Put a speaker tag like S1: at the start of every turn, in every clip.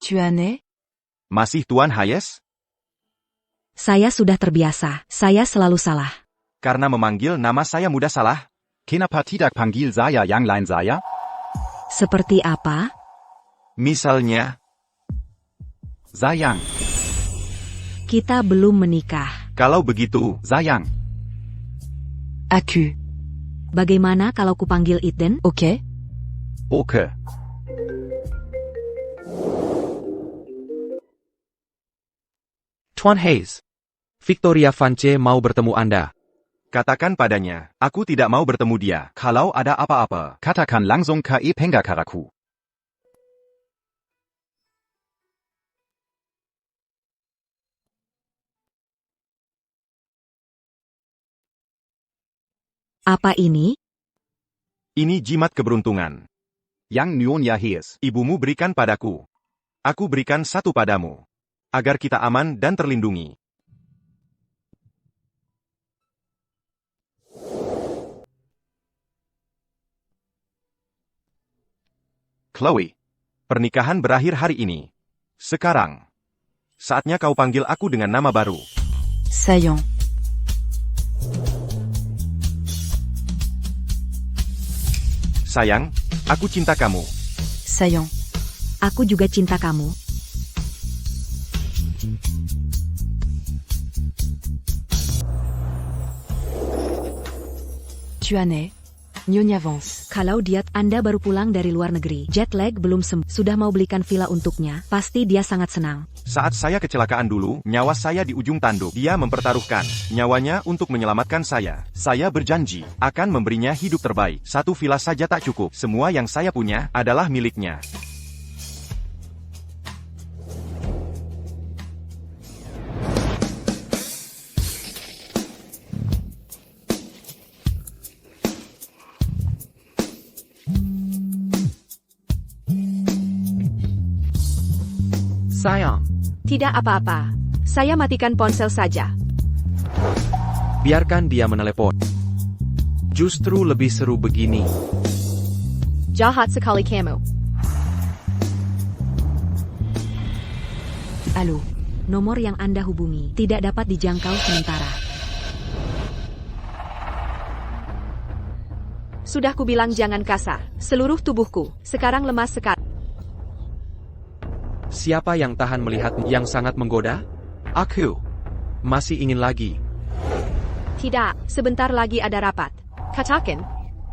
S1: Tu en es?
S2: Masih Tuan Hayes?
S3: Saya sudah terbiasa, saya selalu salah.
S2: Karena memanggil nama saya mudah salah?
S4: Kenapa tidak panggil saya yang lain saya?
S3: Seperti apa?
S2: Misalnya,
S4: Sayang,
S3: Kita belum menikah.
S2: kalau begitu,
S4: sayang.
S1: Aku.
S3: Bagaimana kalau kupanggil Eden?
S1: Ok.
S4: Oke.
S5: Tuan Hayes. Victoria Vance mau bertemu Anda.
S2: katakan padanya, aku tidak mau bertemu dia, kalau ada apa-apa.
S4: Katakan langsung ke penggakaraku.
S3: Apa ini?
S2: Ini jimat keberuntungan.
S4: Yang Nyonya Hayes.
S2: Ibumu berikan padaku. Aku berikan satu padamu. Agar kita aman dan terlindungi. Chloe, pernikahan berakhir hari ini. Sekarang, saatnya kau panggil aku dengan nama baru.
S1: Saillant.
S2: Sayang, aku cinta kamu.
S1: Saillant.
S3: Aku juga cinta kamu.
S1: Tu en es? Nyonya Vance.
S3: Kalau dia, Anda baru pulang dari luar negeri. Jet lag belum sembuh. Sudah mau belikan villa untuknya. Pasti dia sangat senang.
S2: Saat saya kecelakaan dulu, nyawa saya di ujung tanduk. Dia mempertaruhkan nyawanya untuk menyelamatkan saya. Saya berjanji akan memberinya hidup terbaik. Satu villa saja tak cukup. Semua yang saya punya adalah miliknya.
S5: Sayang,
S3: Tidak apa-apa. Saya matikan ponsel saja.
S5: biarkan dia menelepon. Justru lebih seru begini.
S3: Jahat sekali kamu.
S1: Allô.
S3: Nomor yang Anda hubungi tidak dapat dijangkau sementara. Sudah kubilang jangan kasar. Seluruh tubuhku sekarang lemas sekali.
S5: Siapa yang tahan melihat yang sangat menggoda? Aku. Masih ingin lagi.
S3: Tidak, sebentar lagi ada rapat. Katakan,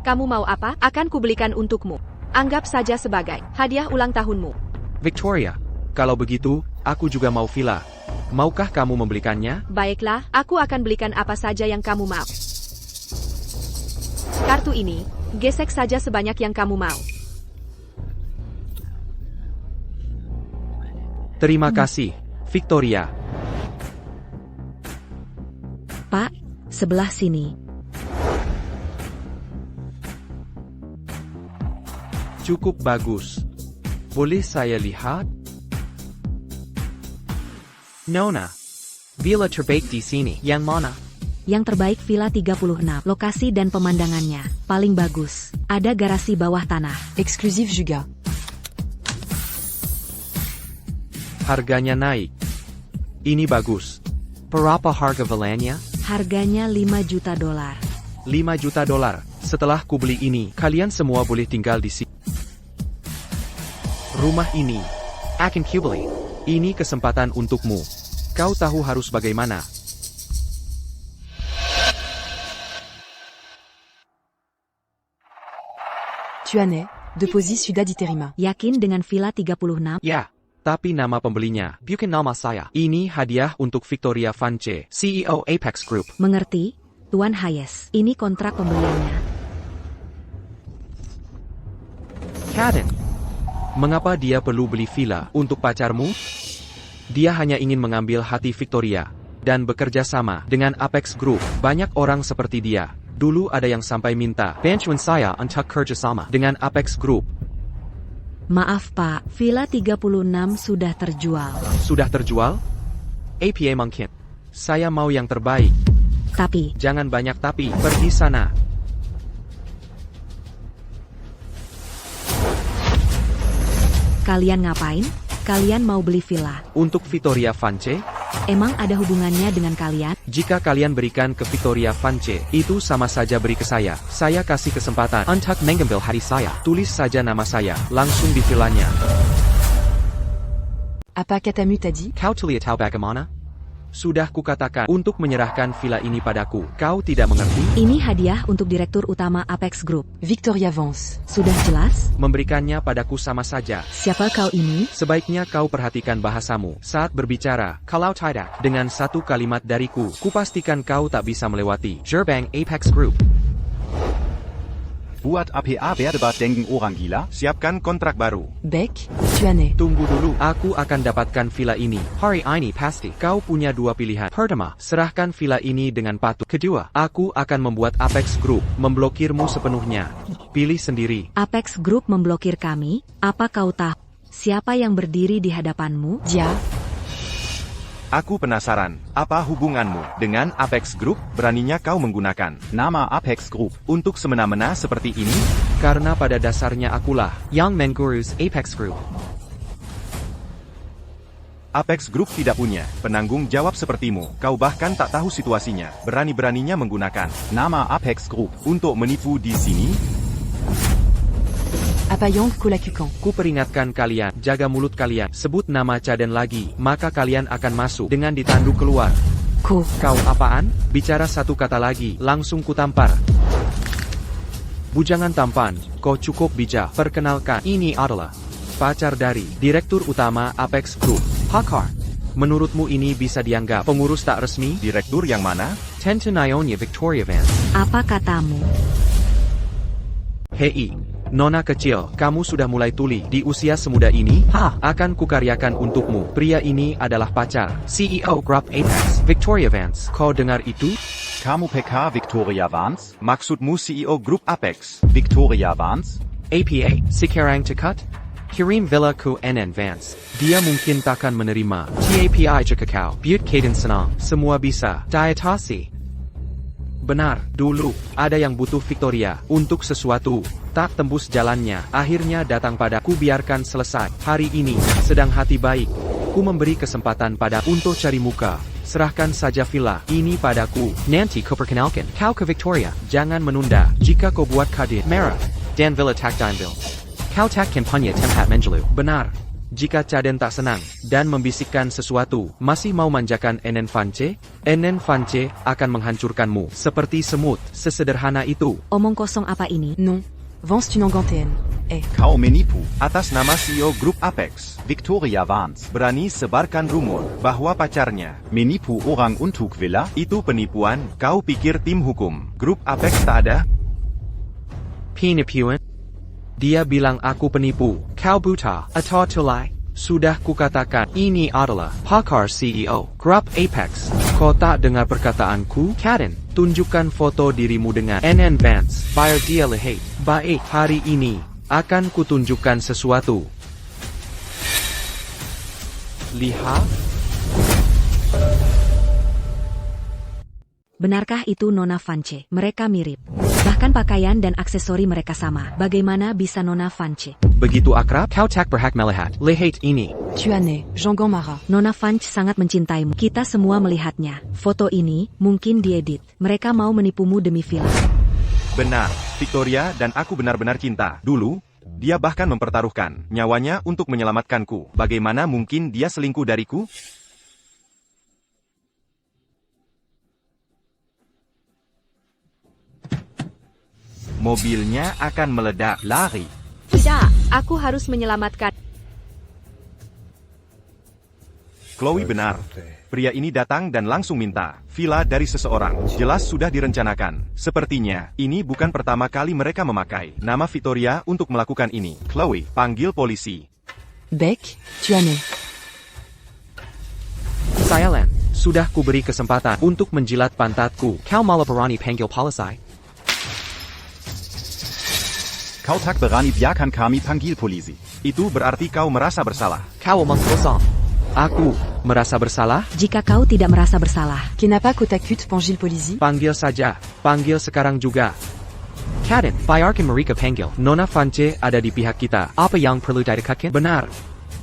S3: kamu mau apa? Akan kubelikan untukmu. Anggap saja sebagai hadiah ulang tahunmu.
S5: Victoria, kalau begitu, aku juga mau villa. Maukah kamu membelikannya?
S3: Baiklah, aku akan belikan apa saja yang kamu mau. Kartu ini, gesek saja sebanyak yang kamu mau.
S5: Terima kasih, Victoria.
S3: Pak, sebelah sini.
S5: Cukup bagus. Boleh saya lihat? Nona, villa terbaik di sini. Yang mana?
S3: Yang terbaik Villa 36. Lokasi dan pemandangannya paling bagus. Ada garasi bawah tanah.
S1: Exclusif Juga.
S5: Harganya naik. Ini bagus. Berapa harga villanya?
S3: Harganya 5 juta dolar.
S5: 5 juta dolar. Setelah kubeli ini, kalian semua boleh tinggal di sini. Rumah ini akan kubeli. Ini kesempatan untukmu. Kau tahu harus bagaimana.
S1: Tu en es? Deposit Suda di Terima.
S3: Yakin dengan Villa 36?
S5: Ya, tapi nama pembelinya bukan nama saya. Ini hadiah untuk Victoria Vance, CEO Apex Group.
S3: Mengerti, Tuan Hayes. Ini kontrak pembeliannya.
S5: Kaden, mengapa dia perlu beli villa untuk pacarmu? Dia hanya ingin mengambil hati Victoria dan bekerja sama dengan Apex Group. Banyak orang seperti dia. Dulu ada yang sampai minta bantuan saya untuk kerjasama dengan Apex Group.
S3: Maaf Pak, Villa 36 sudah terjual.
S5: Sudah terjual? APA mungkin. Saya mau yang terbaik.
S3: Tapi,
S5: Jangan banyak tapi, pergi sana.
S3: kalian ngapain? Kalian mau beli villa?
S5: Untuk Victoria Vance?
S3: Emang ada hubungannya dengan kalian?
S5: Jika kalian berikan ke Victoria Vance, itu sama saja beri ke saya. Saya kasih kesempatan untuk mengambil hati saya. Tulis saja nama saya, langsung di villanya.
S1: Apa katamu tadi?
S5: Kau telah tahu bagaimana? Sudah kukatakan untuk menyerahkan villa ini padaku. Kau tidak mengerti?
S3: Ini hadiah untuk Direktur Utama Apex Group.
S1: Victoria Vance.
S3: Sudah jelas?
S5: Memberikannya padaku sama saja.
S3: Siapa kau ini?
S5: Sebaiknya kau perhatikan bahasamu saat berbicara. Kalau tidak, dengan satu kalimat dariku, kupastikan kau tak bisa melewati gerbang Apex Group.
S4: Buat APA Werdebat denken orang gila?
S2: Siapkan kontrak baru.
S1: Beck, tu aneh.
S5: Tunggu dulu, aku akan dapatkan villa ini. Hari ini pasti. Kau punya dua pilihan. Pertama, serahkan villa ini dengan patuh. Kedua, aku akan membuat Apex Group memblokirmu sepenuhnya. Pilih sendiri.
S3: Apex Group memblokir kami? Apa kau tahu siapa yang berdiri di hadapanmu?
S1: Dia,
S2: Aku penasaran, apa hubunganmu dengan Apex Group? Beraninya kau menggunakan
S4: Nama Apex Group.
S2: untuk semena-mena seperti ini?
S5: Karena pada dasarnya akulah yang mengurus Apex Group.
S2: Apex Group tidak punya penanggung jawab sepertimu. Kau bahkan tak tahu situasinya. Berani-beraninya menggunakan
S4: Nama Apex Group.
S2: untuk menipu di sini?
S1: apa yang kulakukan?
S5: Ku peringatkan kalian, jaga mulut kalian. Sebut nama Caden lagi, maka kalian akan masuk dengan ditandu keluar.
S1: Ko,
S5: Kau apaan? Bicara satu kata lagi, langsung kutampar. Bujangan tampan, kau cukup bijak. Perkenalkan, ini adalah pacar dari Direktur Utama Apex Group, Hakar. Menurutmu ini bisa dianggap pengurus tak resmi?
S2: Direktur yang mana?
S5: Tenten Ionia Victoria Vance.
S3: Apa katamu?
S5: Hei, Nona kecil, kamu sudah mulai tuli di usia semuda ini? Akan kukaryakan untukmu. Pria ini adalah pacar CEO Grup Apex, Victoria Vance. Kau dengar itu?
S4: Kamu PK Victoria Vance?
S2: Maksudmu CEO Grup Apex?
S4: Victoria Vance?
S5: APA, sekarang cekat? Kirim villa ku NN Vance. Dia mungkin takkan menerima. TAPI jika kau. Buat Kaden senang. Semua bisa. Diatasi. Benar, dulu, ada yang butuh Victoria, untuk sesuatu, tak tembus jalannya, akhirnya datang padaku biarkan selesai, hari ini, sedang hati baik, ku memberi kesempatan pada untuk cari muka, serahkan saja villa, ini padaku, nanti kau perkenalkan, kau ke Victoria, jangan menunda, jika kau buat kadit merah, dan villa tak diambil, kau tak kampanye tempat menjelu, benar. Jika Caden tak senang, dan membisikkan sesuatu, masih mau manjakan NN Vance? NN Vance akan menghancurkanmu, seperti semut, sesederhana itu.
S3: Omong kosong apa ini?
S1: non. Vance tu n'engantien.
S4: Kau menipu.
S2: Atas nama CEO Grup Apex,
S4: Victoria Vance.
S2: berani sebarkan rumor bahwa pacarnya
S4: Menipu orang untuk villa?
S2: itu penipuan. Kau pikir tim hukum Grup Apex tak ada?
S5: Penipuan? Dia bilang aku penipu, kau buta, atau tulai. Sudah kukatakan, ini adalah Hakar CEO, Grup Apex. Kau tak dengar perkataanku? Caden, tunjukkan foto dirimu dengan NN Vance, bayar dia lihat. Baik, hari ini, akan kutunjukkan sesuatu. Lihat?
S3: Benarkah itu Nona Vance? Mereka mirip. Bahkan pakaian dan aksesori mereka sama. Bagaimana bisa Nona Vance?
S5: Begitu akrab, kau tak berhak melihat. Lihat ini.
S1: Tu aneh, Jean-Gon Mara.
S3: Nona Vance sangat mencintaimu. Kita semua melihatnya. Foto ini, mungkin diedit. Mereka mau menipumu demi villa.
S2: Benar, Victoria dan aku benar-benar cinta. Dulu, dia bahkan mempertaruhkan nyawanya untuk menyelamatkanku. Bagaimana mungkin dia selingkuh dariku? Mobilnya akan meledak. Lari.
S3: Tidak, aku harus menyelamatkan.
S2: Chloe benar. Pria ini datang dan langsung minta villa dari seseorang. Jelas sudah direncanakan. Sepertinya, ini bukan pertama kali mereka memakai nama Victoria untuk melakukan ini. Chloe, panggil polisi.
S1: Beck, tu aneh.
S5: Thailand, sudah kuberi kesempatan untuk menjilat pantatku. Kau malah berani panggil polisi.
S4: Kau tak berani biarkan kami panggil polisi.
S2: Itu berarti kau merasa bersalah.
S5: Kau omong kosong. Aku merasa bersalah?
S3: Jika kau tidak merasa bersalah,
S1: Kenapa kau takut panggil polisi?
S5: Panggil saja. Panggil sekarang juga. Caden, biarkan mereka panggil. Nona Vance ada di pihak kita. Apa yang perlu didekatkan? Benar.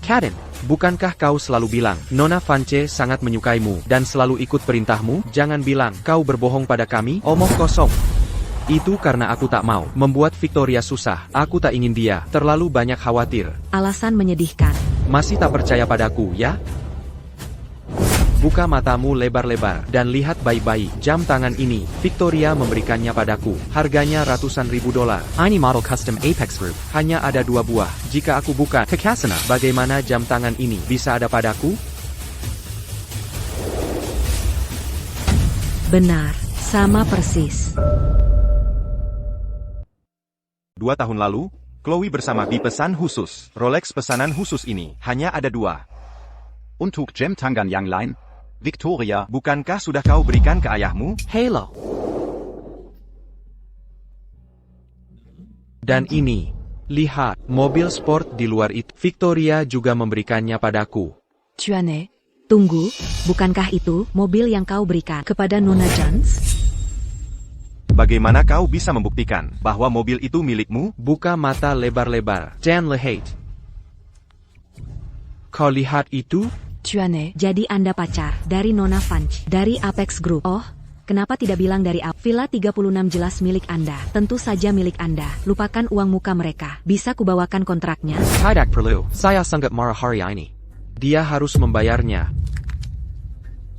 S5: Kaden, bukankah kau selalu bilang, Nona Vance sangat menyukaimu dan selalu ikut perintahmu? Jangan bilang, kau berbohong pada kami, omong kosong. Itu karena aku tak mau membuat Victoria susah. Aku tak ingin dia terlalu banyak khawatir.
S1: Alasan menyedihkan.
S5: Masih tak percaya padaku, ya? Buka matamu lebar-lebar dan lihat baik-baik. Jam tangan ini, Victoria memberikannya padaku. Harganya ratusan ribu dolar. Ini model custom Apex Group. Hanya ada 2 buah. Jika aku bukan Kakasana, bagaimana jam tangan ini bisa ada padaku?
S1: Benar, sama persis.
S2: 2 tahun lalu, Chloe bersama Bi pesan khusus. Rolex pesanan khusus ini hanya ada 2.
S4: Untuk jam tangan yang lain, Victoria,
S2: Bukankah sudah kau berikan ke ayahmu?
S5: Halo. Dan ini, lihat, mobil sport di luar itu. Victoria juga memberikannya padaku.
S1: Tu en es?
S6: Tunggu, bukankah itu mobil yang kau berikan kepada Nona Jones?
S2: Bagaimana kau bisa membuktikan bahwa mobil itu milikmu?
S5: Buka mata lebar-lebar. Jan Lehate. Kau lihat itu?
S1: Tu en es?
S6: Jadi Anda pacar dari Nona Vance, dari Apex Group. Oh, kenapa tidak bilang dari Villa 36 jelas milik Anda. Tentu saja milik Anda. Lupakan uang muka mereka. Bisa kubawakan kontraknya?
S5: Tidak perlu. Saya sangat marah hari ini. Dia harus membayarnya.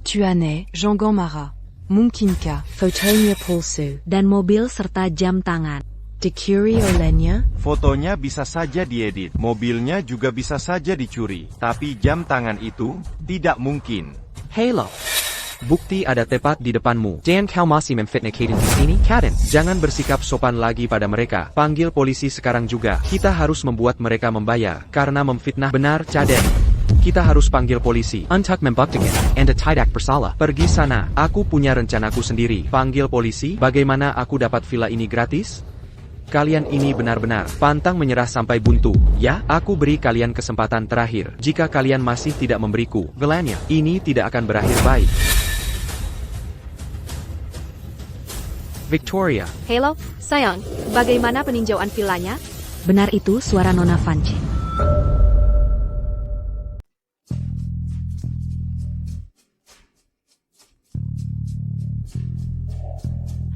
S1: Tu en es? Jean-Gon Mara. Mungkinkah? Fotonya palsu.
S6: Dan mobil serta jam tangan.
S1: Dicuri olehnya?
S2: Fotonya bisa saja diedit, mobilnya juga bisa saja dicuri, tapi jam tangan itu tidak mungkin.
S5: Halo. Bukti ada tepat di depanmu. Jangan kau masih memfitnah Kaden di sini, Kaden. Jangan bersikap sopan lagi pada mereka. Panggil polisi sekarang juga. Kita harus membuat mereka membayar karena memfitnah. Benar, Caden. Kita harus panggil polisi. Untuk membuktikan Anda tidak bersalah. Pergi sana. Aku punya rencanaku sendiri. Panggil polisi. Bagaimana aku dapat villa ini gratis? Kalian ini benar-benar pantang menyerah sampai buntu. Ya, aku beri kalian kesempatan terakhir. Jika kalian masih tidak memberiku vilanya, ini tidak akan berakhir baik. Victoria.
S3: Halo, sayang. Bagaimana peninjauan villanya?
S6: Benar itu suara Nona Vance.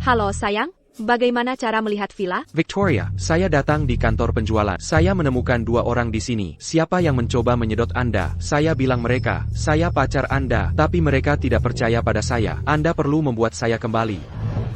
S3: Halo, sayang. Bagaimana cara melihat villa?
S5: Victoria, saya datang di kantor penjualan. Saya menemukan 2 orang di sini. Siapa yang mencoba menyedot Anda? Saya bilang mereka, saya pacar Anda, tapi mereka tidak percaya pada saya. Anda perlu membuat saya kembali.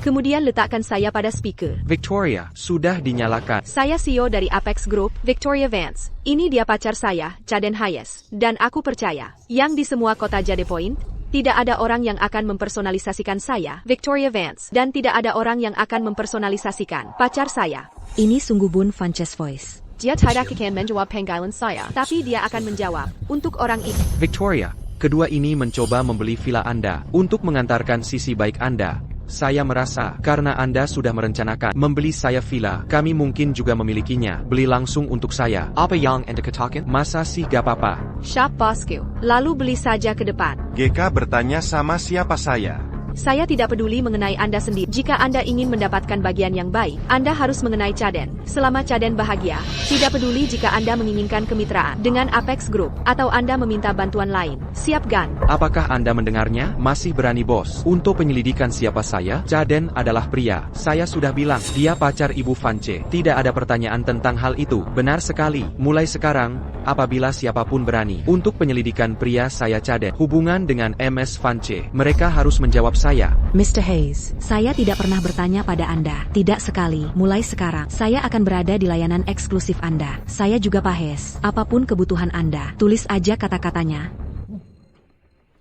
S3: Kemudian letakkan saya pada speaker.
S5: Victoria, sudah dinyalakan.
S3: Saya CEO dari Apex Group, Victoria Vance. Ini dia pacar saya, Caden Hayes. Dan aku percaya, yang di semua kota Jade Point, tidak ada orang yang akan mempersonalisasikan saya, Victoria Vance. Dan tidak ada orang yang akan mempersonalisasikan pacar saya.
S6: Ini sungguh Bun Vance's voice.
S3: Dia tidak akan menjawab panggilan saya, tapi dia akan menjawab untuk orang itu.
S5: Victoria, kedua ini mencoba membeli villa Anda untuk mengantarkan sisi baik Anda. Saya merasa, karena Anda sudah merencanakan membeli saya villa, kami mungkin juga memilikinya. Beli langsung untuk saya. Apa yang Anda katakan? Masa sih gak apa-apa?
S3: Shop bosku. Lalu beli saja ke depan.
S2: GK bertanya sama siapa saya.
S3: Saya tidak peduli mengenai Anda sendiri. Jika Anda ingin mendapatkan bagian yang baik, Anda harus mengenai Caden. Selama Caden bahagia, tidak peduli jika Anda menginginkan kemitraan dengan Apex Group, atau Anda meminta bantuan lain. Siap, Gan?
S5: Apakah Anda mendengarnya? Masih berani, bos. Untuk penyelidikan siapa saya, Caden adalah pria. Saya sudah bilang, dia pacar Ibu Vance. Tidak ada pertanyaan tentang hal itu. Benar sekali. Mulai sekarang, apabila siapapun berani untuk penyelidikan pria saya Caden, hubungan dengan MS Vance, mereka harus menjawab saya.
S6: Mr. Hayes, saya tidak pernah bertanya pada Anda. Tidak sekali. Mulai sekarang, saya akan berada di layanan eksklusif Anda. Saya juga Pak Hayes. Apapun kebutuhan Anda, tulis aja kata-katanya.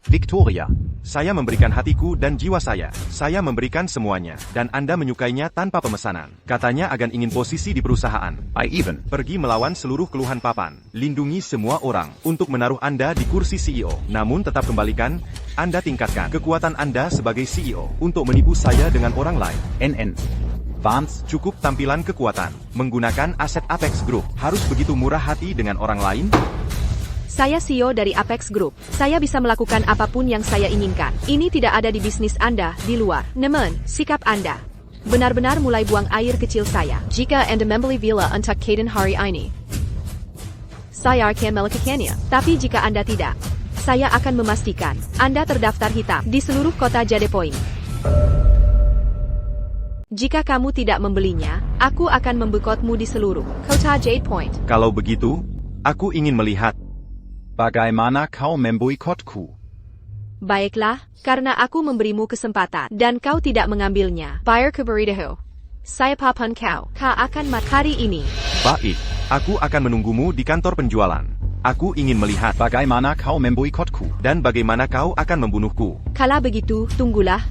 S4: Victoria,
S2: Saya memberikan hatiku dan jiwa saya. Saya memberikan semuanya. Dan Anda menyukainya tanpa pemesanan. Katanya agan ingin posisi di perusahaan.
S4: I even
S2: Pergi melawan seluruh keluhan papan. Lindungi semua orang. Untuk menaruh Anda di kursi CEO. Namun tetap kembalikan, Anda tingkatkan kekuatan Anda sebagai CEO. Untuk menipu saya dengan orang lain.
S4: NN Vance,
S2: Cukup tampilan kekuatan. Menggunakan aset Apex Group. Harus begitu murah hati dengan orang lain?
S3: Saya CEO dari Apex Group. Saya bisa melakukan apapun yang saya inginkan. Ini tidak ada di bisnis Anda, di luar. Namun, sikap Anda benar-benar mulai buang air kecil saya. Jika Anda membeli villa untuk Caden hari ini, saya akan melakukannya. Tapi jika Anda tidak, saya akan memastikan Anda terdaftar hitam di seluruh kota Jade Point. Jika kamu tidak membelinya, aku akan membekotmu di seluruh kota Jade Point.
S2: Kalau begitu, aku ingin melihat.
S4: Bagaimana kau memboikotku?
S3: Baiklah, karena aku memberimu kesempatan dan kau tidak mengambilnya. Buyer keberitahu. Saya papan kau akan mati hari ini.
S2: Baik, aku akan menunggumu di kantor penjualan. Aku ingin melihat.
S4: Bagaimana kau memboikotku?
S2: Dan bagaimana kau akan membunuhku.
S3: Kalau begitu, tunggulah.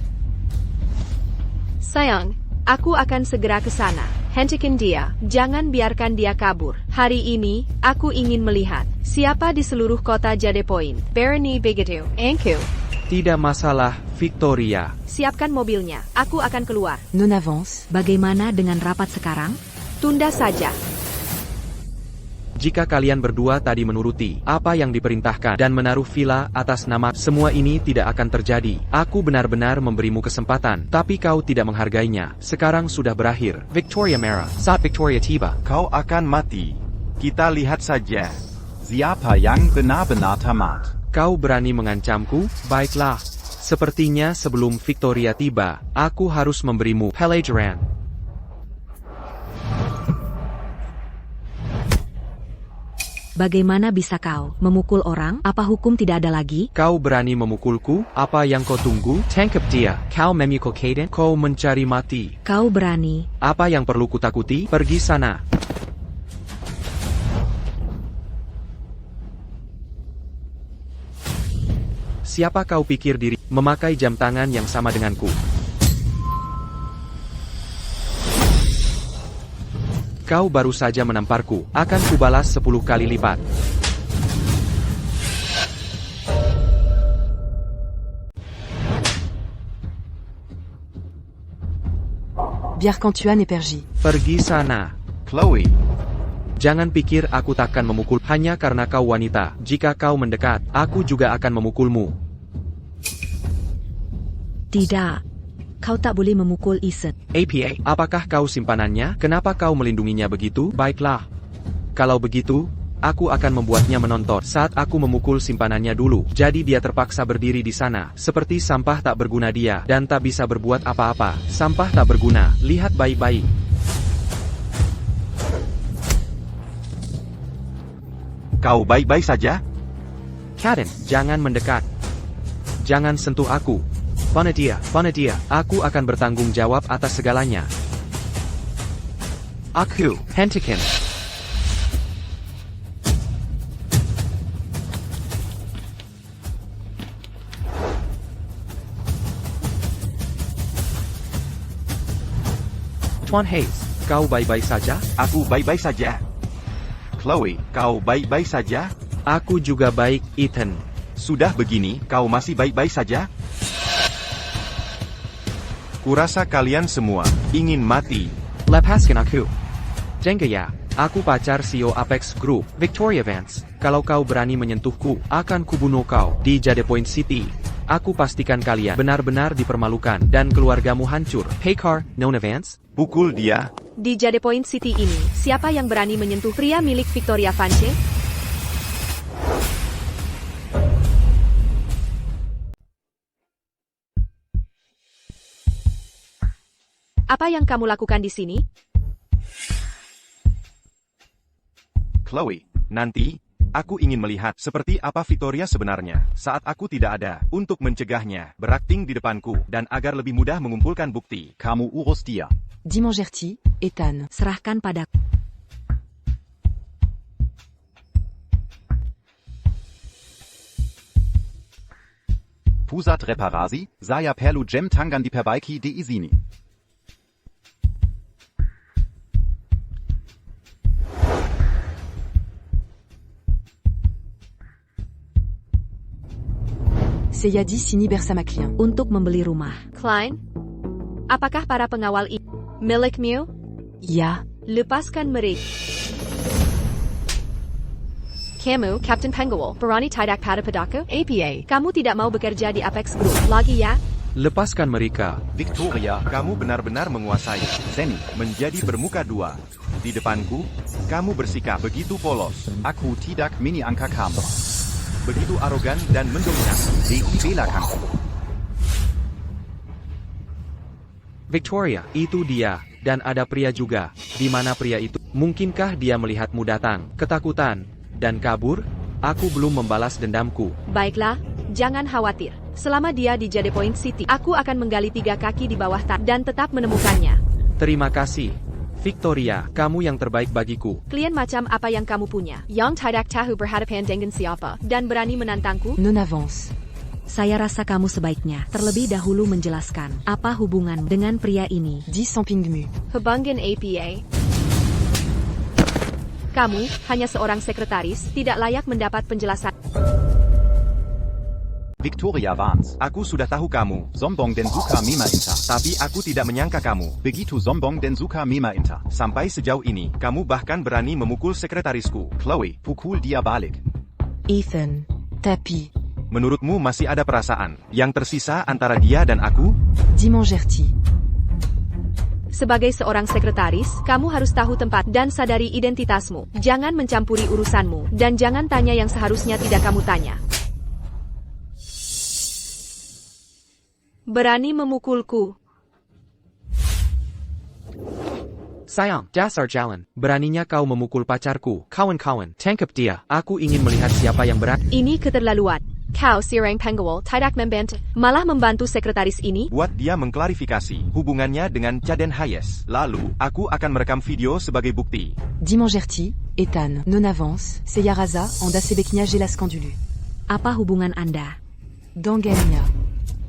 S3: Sayang, aku akan segera ke sana. Hentikan dia, jangan biarkan dia kabur. Hari ini, aku ingin melihat siapa di seluruh kota Jade Point. Berani begitu, engkau.
S5: Tidak masalah, Victoria.
S3: Siapkan mobilnya, aku akan keluar.
S1: Non avance.
S6: Bagaimana dengan rapat sekarang?
S3: Tunda saja.
S5: Jika kalian berdua tadi menuruti apa yang diperintahkan dan menaruh villa atas nama, semua ini tidak akan terjadi. Aku benar-benar memberimu kesempatan, tapi kau tidak menghargainya. Sekarang sudah berakhir. Victoria marah saat Victoria tiba.
S2: Kau akan mati. Kita lihat saja.
S4: Siapa yang benar-benar tamat?
S5: Kau berani mengancamku? Baiklah. Sepertinya sebelum Victoria tiba, aku harus memberimu pelajaran.
S6: Bagaimana bisa kau memukul orang? Apa hukum tidak ada lagi?
S5: Kau berani memukulku? Apa yang kau tunggu? Tangkap dia. Kau memukul Kaden? Kau mencari mati.
S6: Kau berani.
S5: Apa yang perlu kutakuti? Pergi sana. Siapa kau pikir diri memakai jam tangan yang sama denganku? Kau baru saja menamparku, akan kubalas 10 kali lipat.
S1: Biercantuan et Pergy.
S5: Pergi sana.
S4: Chloe.
S5: Jangan pikir aku takkan memukul hanya karena kau wanita. Jika kau mendekat, aku juga akan memukulmu.
S6: Tidak. Kau tak boleh memukul Ethan.
S5: APA, apakah kau simpanannya? Kenapa kau melindunginya begitu? Baiklah. Kalau begitu, aku akan membuatnya menonton saat aku memukul simpanannya dulu. Jadi dia terpaksa berdiri di sana, seperti sampah tak berguna dia, dan tak bisa berbuat apa-apa. Sampah tak berguna, lihat baik-baik.
S2: Kau baik-baik saja?
S5: Kaden, jangan mendekat. Jangan sentuh aku. Vanadia, aku akan bertanggung jawab atas segalanya. Aku, hentikan. Tuan Hayes, kau baik-baik saja?
S2: Aku baik-baik saja.
S4: Chloe.
S2: Kau baik-baik saja?
S5: Aku juga baik, Ethan.
S2: Sudah begini, kau masih baik-baik saja? Kurasa kalian semua ingin mati.
S5: Lepaskan aku. Jenga ya, aku pacar CEO Apex Group, Victoria Vance. Kalau kau berani menyentuhku, akan kubunuh kau di Jade Point City. Aku pastikan kalian benar-benar dipermalukan dan keluargamu hancur. Hey Car, Nona Vance?
S2: Pukul dia.
S3: Di Jade Point City ini, siapa yang berani menyentuh pria milik Victoria Vance? Apa yang kamu lakukan di sini?
S2: Chloe, nanti, aku ingin melihat seperti apa Victoria sebenarnya saat aku tidak ada untuk mencegahnya berakting di depanku dan agar lebih mudah mengumpulkan bukti.
S4: Kamu urus dia.
S1: Dimangerti, Ethan.
S6: Serahkan padaku.
S4: Pusat reparasi, saya perlu jam tangan diperbaiki di sini.
S1: Seyadi sini bersama klien.
S6: Untuk membeli rumah.
S3: Klein? Apakah para pengawal ini milikmu?
S1: Ya.
S3: Lepaskan mereka. Kamu, Captain Pengawal, berani tidak padaku? APA, kamu tidak mau bekerja di Apex Group lagi ya?
S5: Lepaskan mereka.
S2: Victoria, kamu benar-benar menguasai
S4: Zenny.
S2: menjadi bermuka dua. Di depanku, kamu bersikap begitu polos,
S4: Aku tidak menyangka kamu.
S2: begitu arogan dan mendominan.
S4: Bela kamu.
S5: Victoria, itu dia, dan ada pria juga. Di mana pria itu? Mungkinkah dia melihatmu datang, ketakutan, dan kabur? Aku belum membalas dendamku.
S3: Baiklah, jangan khawatir. Selama dia di Jade Point City, aku akan menggali 3 kaki di bawah dan tetap menemukannya.
S5: Terima kasih. Victoria, kamu yang terbaik bagiku.
S3: Klien macam apa yang kamu punya? Yang tidak tahu berhadapan dengan siapa, dan berani menantangku?
S1: Non avance.
S6: Saya rasa kamu sebaiknya terlebih dahulu menjelaskan apa hubungan dengan pria ini.
S1: 10 Samping Mu.
S3: Hubungan APA. Kamu, hanya seorang sekretaris, tidak layak mendapat penjelasan.
S4: Victoria Vance.
S2: Aku sudah tahu kamu,
S4: Sombong dan suka memainta.
S2: tapi aku tidak menyangka kamu.
S4: Begitu sombong dan suka memainta.
S2: Sampai sejauh ini, kamu bahkan berani memukul sekretarisku.
S4: Chloe, pukul dia balik.
S1: Ethan. Tapi.
S2: Menurutmu masih ada perasaan yang tersisa antara dia dan aku?
S1: Dimangerti.
S3: Sebagai seorang sekretaris, kamu harus tahu tempat dan sadari identitasmu. Jangan mencampuri urusanmu, dan jangan tanya yang seharusnya tidak kamu tanya. Berani memukulku.
S5: Sayang, dasar jalan. Beraninya kau memukul pacarku. Kawan-kawan, tangkap dia. Aku ingin melihat siapa yang berat.
S3: Ini keterlaluan. Kau sirang penggawal tidak membantu, malah membantu sekretaris ini?
S2: Buat dia mengklarifikasi hubungannya dengan Caden Hayes. Lalu, aku akan merekam video sebagai bukti.
S1: Dimangerti. Ethan. Non avance. Seyaraza. Anda sebeknya jelas dulu.
S6: Apa hubungan Anda?
S1: Dangelnya.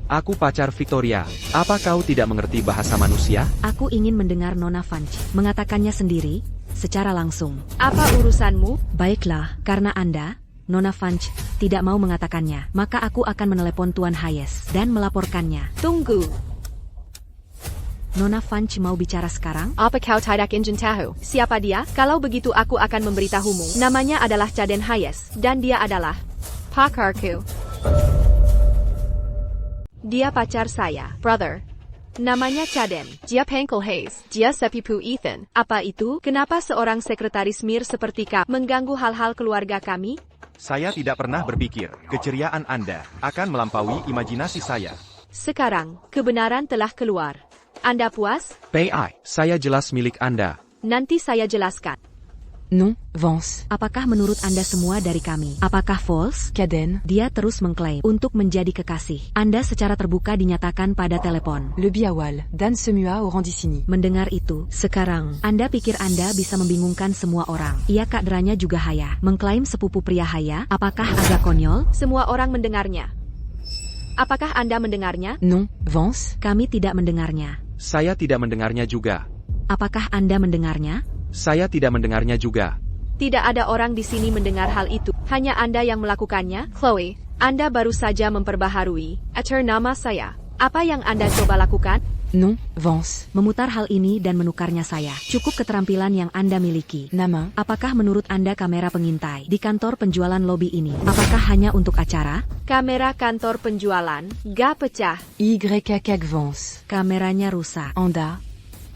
S5: Aku pacar Victoria. Apa kau tidak mengerti bahasa manusia?
S6: Aku ingin mendengar Nona Vance mengatakannya sendiri, secara langsung.
S3: Apa urusanmu?
S6: Baiklah, karena Anda, Nona Vance, tidak mau mengatakannya, maka aku akan menelepon Tuan Hayes dan melaporkannya.
S3: Tunggu.
S6: Nona Vance mau bicara sekarang?
S3: Apa kau tidak ingin tahu? Siapa dia? Kalau begitu aku akan memberitahumu. Namanya adalah Caden Hayes, dan dia adalah pacarku. Dia pacar saya, brother. Namanya Caden. Dia Pankel Hayes. Dia sepupu Ethan. Apa itu? Kenapa seorang sekretaris Mir seperti kau mengganggu hal-hal keluarga kami?
S2: Saya tidak pernah berpikir keceriaan Anda akan melampaui imajinasi saya.
S3: Sekarang, kebenaran telah keluar. Anda puas?
S5: PI, saya jelas milik Anda.
S3: Nanti saya jelaskan.
S1: Non, Vance.
S6: Apakah menurut Anda semua dari kami? Apakah false?
S1: Caden.
S6: Dia terus mengklaim untuk menjadi kekasih. Anda secara terbuka dinyatakan pada telepon.
S1: Le Biawal. Dan semua orang di sini.
S6: Mendengar itu, sekarang, Anda pikir Anda bisa membingungkan semua orang. Ia kadranya juga Haya. Mengklaim sepupu pria Haya, apakah agak konyol?
S3: Semua orang mendengarnya. Apakah Anda mendengarnya?
S1: Non, Vance.
S6: Kami tidak mendengarnya.
S5: Saya tidak mendengarnya juga.
S6: Apakah Anda mendengarnya?
S5: Saya tidak mendengarnya juga.
S3: Tidak ada orang di sini mendengar hal itu. Hanya Anda yang melakukannya. Chloe, Anda baru saja memperbaharui nama saya. Apa yang Anda coba lakukan?
S1: Non, Vance.
S6: Memutar hal ini dan menukarnya saya. Cukup keterampilan yang Anda miliki.
S1: Nama.
S6: Apakah menurut Anda kamera pengintai di kantor penjualan lobi ini, apakah hanya untuk acara?
S3: Kamera kantor penjualan, gak pecah.
S1: YKK Vance.
S6: Kameranya rusak.
S1: Anda.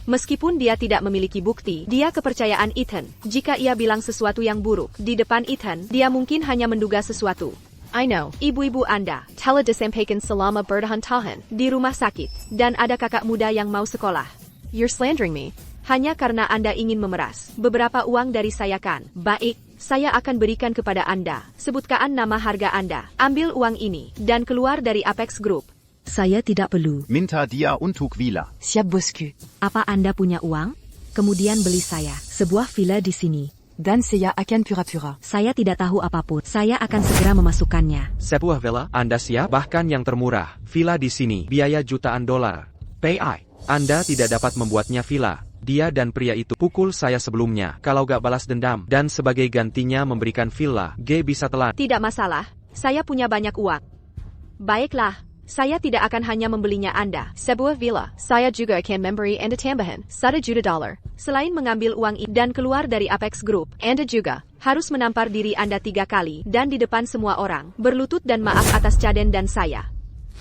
S3: Meskipun dia tidak memiliki bukti, dia kepercayaan Ethan. Jika ia bilang sesuatu yang buruk di depan Ethan, dia mungkin hanya menduga sesuatu. I know, ibu-ibu Anda telah disampaikan selama bertahan-tahan di rumah sakit, dan ada kakak muda yang mau sekolah. You're slandering me. Hanya karena Anda ingin memeras beberapa uang dari saya kan? Baik, saya akan berikan kepada Anda. Sebutkan nama harga Anda. Ambil uang ini, dan keluar dari Apex Group.
S6: Saya tidak perlu.
S4: Minta dia untuk villa.
S1: Siap bosku.
S6: Apa Anda punya uang? Kemudian beli saya sebuah villa di sini.
S1: Dan saya akan pura-pura.
S6: Saya tidak tahu apapun. Saya akan segera memasukkannya.
S5: Sebuah villa, Anda siap? Bahkan yang termurah. Villa di sini, biaya jutaan dolar. PI, Anda tidak dapat membuatnya villa. Dia dan pria itu pukul saya sebelumnya. Kalau gak balas dendam, dan sebagai gantinya memberikan villa, G bisa telat.
S3: Tidak masalah, saya punya banyak uang. Baiklah. Saya tidak akan hanya membelinya Anda sebuah villa. Saya juga akan memberi Anda tambahan $1 juta. Selain mengambil uang ini dan keluar dari Apex Group, Anda juga harus menampar diri Anda 3 kali dan di depan semua orang, berlutut dan maaf atas Caden dan saya.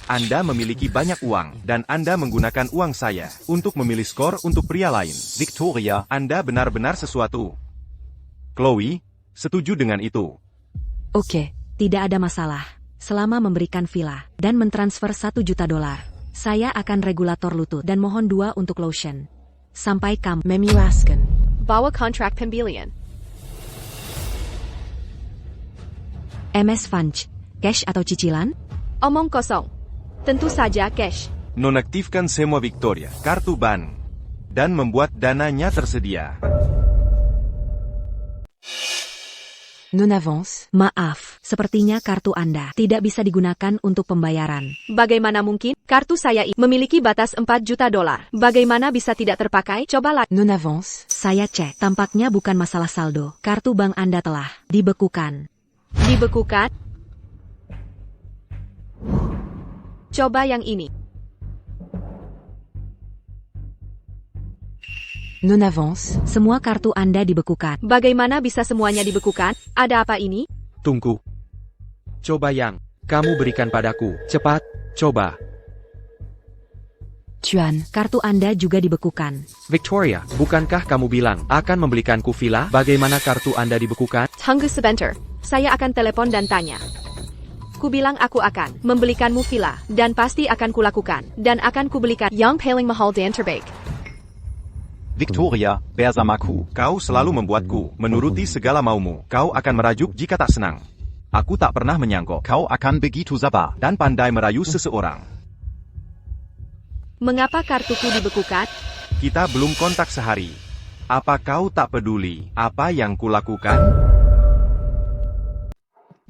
S2: Anda memiliki banyak uang, dan Anda menggunakan uang saya untuk memilih skor untuk pria lain.
S4: Victoria,
S2: Anda benar-benar sesuatu. Chloe, setuju dengan itu.
S6: Oke, tidak ada masalah. Selama memberikan villa dan mentransfer $1 juta, saya akan regulator lutut dan mohon 2 untuk lotion. Sampai kamu
S1: Memiwaskan.
S3: Bawa kontrak pembelian.
S6: MS Funch, cash atau cicilan?
S3: Omong kosong. Tentu saja cash.
S2: Nonaktifkan semua Victoria, kartu ban, dan membuat dananya tersedia.
S1: Non avance.
S6: Maaf, sepertinya kartu Anda tidak bisa digunakan untuk pembayaran.
S3: Bagaimana mungkin? Kartu saya memiliki batas $4 juta. Bagaimana bisa tidak terpakai? Cobalah.
S1: Non avance.
S6: Saya cek, tampaknya bukan masalah saldo. Kartu bank Anda telah dibekukan.
S3: Dibekukan? Coba yang ini.
S1: Non avance.
S6: Semua kartu Anda dibekukan.
S3: Bagaimana bisa semuanya dibekukan? Ada apa ini?
S5: Tunggu. Coba yang kamu berikan padaku. Cepat, coba.
S1: Tuan.
S6: Kartu Anda juga dibekukan.
S5: Victoria, bukankah kamu bilang akan membelikanku villa? Bagaimana kartu Anda dibekukan?
S3: Tunggu sebentar. Saya akan telepon dan tanya. Ku bilang aku akan membelikanmu villa, dan pasti akan kulakukan, dan akan kubelikan yang paling mahal dan terbaik.
S4: Victoria, bersamaku.
S2: Kau selalu membuatku menuruti segala maumu. Kau akan merajuk jika tak senang. Aku tak pernah menyangkut.
S4: Kau akan begitu sabar.
S2: Dan pandai merayu seseorang.
S3: Mengapa kartuku dibekukan?
S2: Kita belum kontak sehari. Apa kau tak peduli apa yang kulakukan?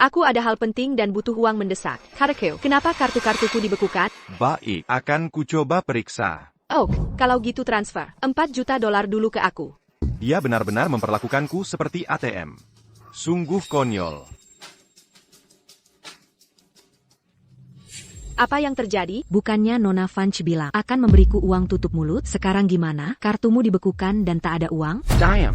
S3: Aku ada hal penting dan butuh uang mendesak. Kataku, kenapa kartu-kartuku dibekukan?
S2: Baik, akan kucoba periksa.
S3: Oh, kalau gitu transfer $4 juta dulu ke aku.
S2: Dia benar-benar memperlakukanku seperti ATM. Sungguh konyol.
S3: Apa yang terjadi?
S6: Bukannya Nona Funch bilang akan memberiku uang tutup mulut? Sekarang gimana? Kartumu dibekukan dan tak ada uang?
S5: Diam.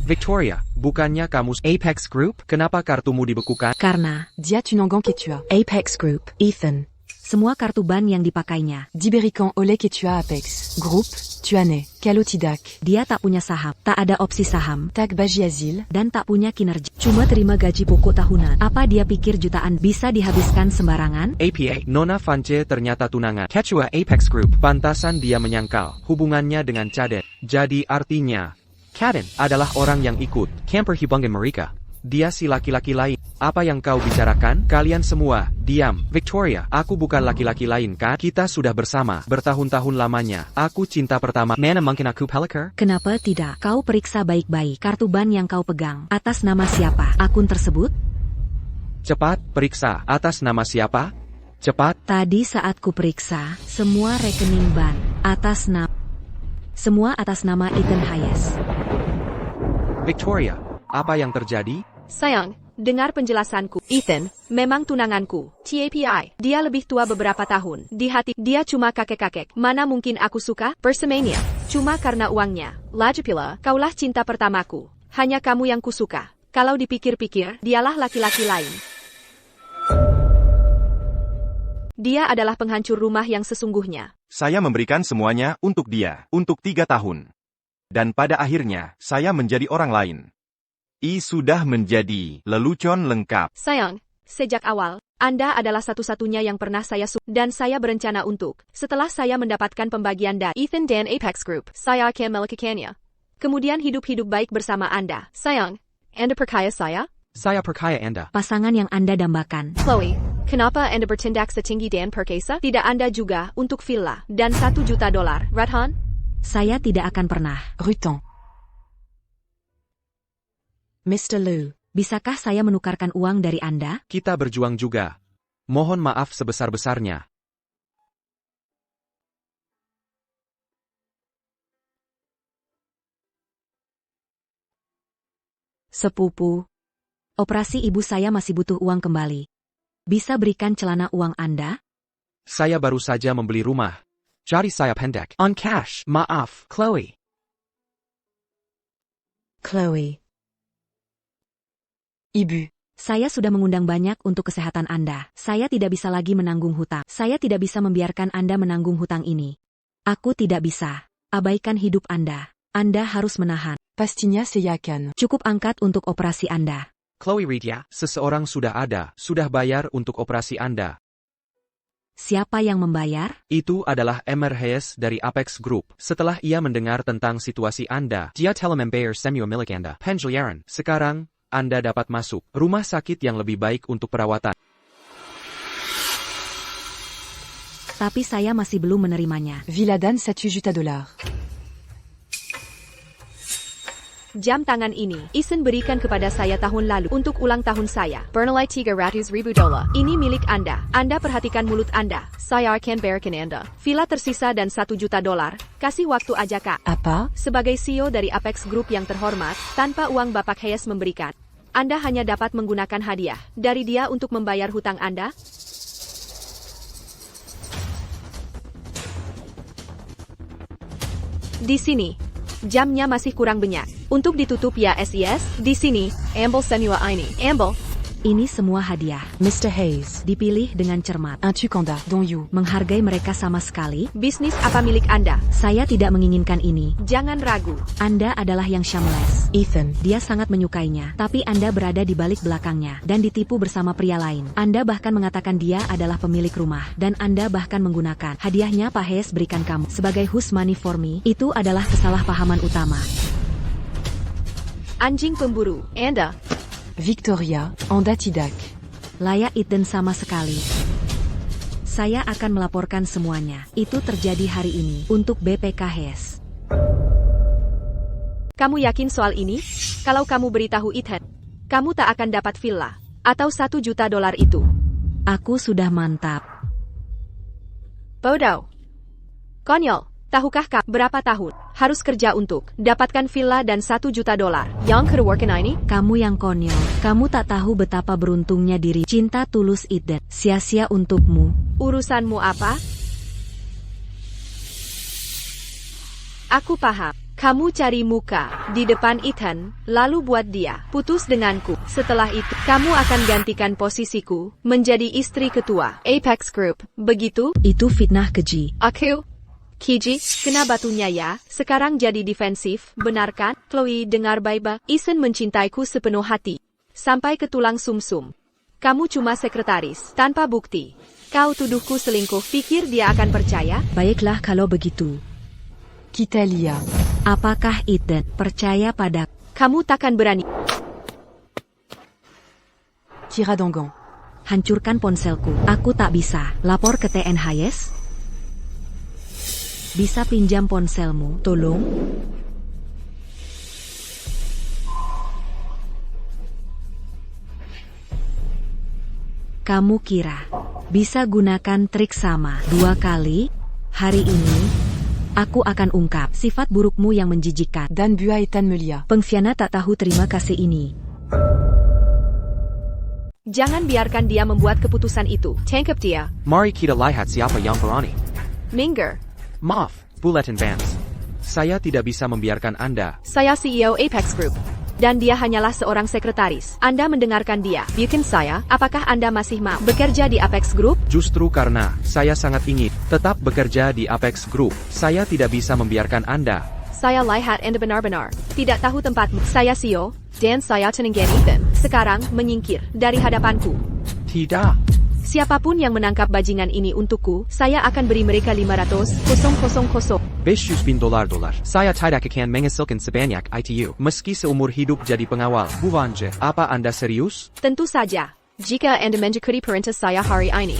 S5: Victoria, bukannya kamu Apex Group? Kenapa kartumu dibekukan?
S6: Karena
S1: Dia Tunangan que tu as. Apex Group. Ethan.
S6: semua kartu ban yang dipakainya.
S1: Diberikan oleh que tu as Apex. Group. Tuane. Kalotidak.
S6: Dia tak punya saham, tak ada opsi saham,
S1: Tak Baji Azil.
S6: dan tak punya kinerja. Cuma terima gaji pokok tahunan. Apa dia pikir jutaan bisa dihabiskan sembarangan?
S5: APA, Nona Fance ternyata tunangan. Ketua Apex Group, pantasan dia menyangkal hubungannya dengan Caden. Jadi artinya, Caden adalah orang yang ikut camper hubungan mereka. Dia si laki-laki lain. Apa yang kau bicarakan? Kalian semua, diam. Victoria, aku bukan laki-laki lain kan? Kita sudah bersama, bertahun-tahun lamanya. Aku cinta pertama. Mana mungkin aku peliker?
S6: Kenapa tidak? Kau periksa baik-baik kartu ban yang kau pegang. Atas nama siapa akun tersebut?
S5: Cepat, periksa. Atas nama siapa? Cepat.
S6: Tadi saat ku periksa, semua rekening ban semua atas nama Ethan Hayes.
S5: Victoria, apa yang terjadi?
S3: Sayang, dengar penjelasanku. Ethan, memang tunanganku. TAPI, dia lebih tua beberapa tahun. Di hati, dia cuma kakek-kakek. Mana mungkin aku suka? Bersamanya. Cuma karena uangnya. Lagipula, kaulah cinta pertamaku. Hanya kamu yang kusuka. Kalau dipikir-pikir, dialah laki-laki lain. Dia adalah penghancur rumah yang sesungguhnya.
S2: Saya memberikan semuanya untuk dia, untuk 3 tahun. Dan pada akhirnya, saya menjadi orang lain. Sudah menjadi lelucon lengkap.
S3: Sayang, sejak awal, Anda adalah satu-satunya yang pernah saya suka. Dan saya berencana untuk, setelah saya mendapatkan pembagian dari Ethan dan Apex Group, saya akan melakukannya. Kemudian hidup-hidup baik bersama Anda. Sayang, Anda percaya saya?
S5: Saya percaya Anda.
S6: Pasangan yang Anda dambakan.
S3: Chloe, kenapa Anda bertindak setinggi dan perkasa? Tidak Anda juga untuk villa dan $1 juta, Radhan?
S6: Saya tidak akan pernah.
S1: Rutan. Mr. Liu.
S6: Bisakah saya menukarkan uang dari Anda?
S5: Kita berjuang juga. Mohon maaf sebesar-besarnya.
S6: Sepupu. Operasi ibu saya masih butuh uang kembali. Bisa berikan celana uang Anda?
S5: Saya baru saja membeli rumah. Jadi saya pendek. On cash. Maaf, Chloe.
S1: Chloe. Ibu.
S6: Saya sudah mengundang banyak untuk kesehatan Anda. Saya tidak bisa lagi menanggung hutang. Saya tidak bisa membiarkan Anda menanggung hutang ini. Aku tidak bisa. Abaikan hidup Anda. Anda harus menahan.
S1: Pastinya saya akan.
S6: Cukup angkat untuk operasi Anda.
S5: Chloe Reed ya, seseorang sudah bayar untuk operasi Anda.
S6: Siapa yang membayar?
S5: Itu adalah Emmer Hayes dari Apex Group. Setelah ia mendengar tentang situasi Anda, dia telah membayar semua milik Anda. Penjelaran. Sekarang, Anda dapat masuk rumah sakit yang lebih baik untuk perawatan.
S6: Tapi saya masih belum menerimanya.
S1: Villadan $1 juta.
S3: Jam tangan ini, Ethan berikan kepada saya tahun lalu untuk ulang tahun saya. Bernilai $300,000. Ini milik Anda. Anda perhatikan mulut Anda. Saya akan bayarkan Anda. Villa tersisa dan $1 juta. Kasih waktu aja kak.
S1: Apa?
S3: Sebagai CEO dari Apex Group yang terhormat, tanpa uang Bapak Hayes memberikan, Anda hanya dapat menggunakan hadiah dari dia untuk membayar hutang Anda. Di sini. Jamnya masih kurang banyak. Untuk ditutup ya SIS, di sini, ambil semua ini. Ambil.
S6: Ini semua hadiah.
S1: Mr. Hayes.
S6: Dipilih dengan cermat.
S1: Un truc Anda, dont you.
S6: Menghargai mereka sama sekali.
S3: Bisnis apa milik Anda?
S6: Saya tidak menginginkan ini.
S3: Jangan ragu.
S6: Anda adalah yang shameless.
S1: Ethan.
S6: Dia sangat menyukainya. Tapi Anda berada di balik belakangnya. Dan ditipu bersama pria lain. Anda bahkan mengatakan dia adalah pemilik rumah. Dan Anda bahkan menggunakan hadiahnya Pak Hayes berikan kamu. Sebagai host money for me, itu adalah kesalahpahaman utama.
S3: Anjing pemburu. Anda.
S1: Victoria, Anda tidak.
S6: Layak Ethan sama sekali. Saya akan melaporkan semuanya. Itu terjadi hari ini. Untuk BPK Hayes.
S3: Kamu yakin soal ini? Kalau kamu beritahu Ethan, kamu tak akan dapat villa. Atau $1 juta itu.
S6: Aku sudah mantap.
S3: Bodoh. Konyol. Tahukah kak berapa tahun harus kerja untuk dapatkan villa dan $1 juta? Yang keluarkan ini?
S6: Kamu yang konyol. Kamu tak tahu betapa beruntungnya diri. Cinta tulus Ethan. Sia-sia untukmu.
S3: Urusanmu apa? Aku paham. Kamu cari muka di depan Ethan, lalu buat dia putus denganku. Setelah itu, kamu akan gantikan posisiku menjadi istri ketua Apex Group. Begitu?
S6: Itu fitnah keji.
S3: Aku Kiji, kena batunya ya, sekarang jadi defensif, benar kan? Chloe, dengar baik-baik, Ethan mencintaiku sepenuh hati. Sampai ke tulang sumsum. Kamu cuma sekretaris, tanpa bukti. Kau tuduhku selingkuh, pikir dia akan percaya?
S6: Baiklah kalau begitu.
S1: Kita lihat.
S6: Apakah Ethan percaya pada...
S3: Kamu takkan berani.
S1: Kira Dongan.
S6: Hancurkan ponselku. Aku tak bisa. Lapor ke TN Hayes? Bisa pinjam ponselmu, tolong? Kamu kira bisa gunakan trik sama 2 kali? Hari ini, aku akan ungkap sifat burukmu yang menjijikkan.
S1: Dan Bua Ethan Melia.
S6: Pengkhianat tak tahu terima kasih ini.
S3: Jangan biarkan dia membuat keputusan itu. Tangkap dia.
S5: Mari kita lihat siapa yang berani.
S3: Minggir.
S5: Maaf, Bulletin Vance. Saya tidak bisa membiarkan Anda.
S3: Saya CEO Apex Group. Dan dia hanyalah seorang sekretaris. Anda mendengarkan dia. Bukan saya. Apakah Anda masih mau bekerja di Apex Group?
S5: Justru karena saya sangat ingin tetap bekerja di Apex Group, saya tidak bisa membiarkan Anda.
S3: Saya lihat Anda benar-benar tidak tahu tempatmu. Saya CEO, dan saya tenangkan Ethan. Sekarang, menyingkir dari hadapanku.
S5: Tidak.
S3: Siapapun yang menangkap bajingan ini untukku, saya akan beri mereka $500,000.
S5: $500,000. Saya tidak akan menghasilkan sebanyak itu. Meski seumur hidup jadi pengawal. Bukannya, apa Anda serius?
S3: Tentu saja. Jika Anda menjadi perintah saya hari ini.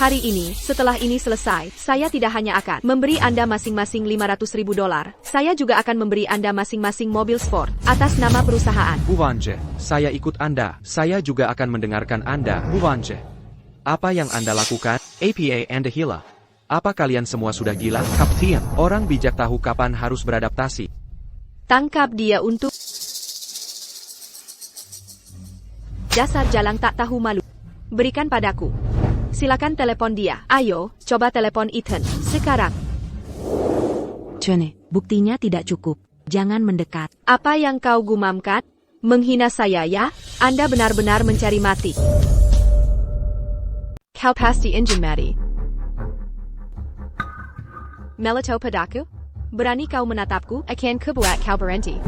S3: Hari ini, setelah ini selesai, saya tidak hanya akan memberi Anda masing-masing $500,000, saya juga akan memberi Anda masing-masing mobil sport atas nama perusahaan.
S5: Bukannya, saya ikut Anda. Saya juga akan mendengarkan Anda. Bukannya. Apa yang Anda lakukan? APA Anda gila. Apa kalian semua sudah gila? Kapten, orang bijak tahu kapan harus beradaptasi.
S3: Tangkap dia untuk... Dasar jalang tak tahu malu. Berikan padaku. Silakan telepon dia. Ayo, coba telepon Ethan. Sekarang.
S1: Tenez.
S6: Buktinya tidak cukup. Jangan mendekat.
S3: Apa yang kau gumamkan? Menghina saya ya? Anda benar-benar mencari mati. Kau pasti ingin mati. Melito padaku? Berani kau menatapku? Akan kubuat kau berhenti.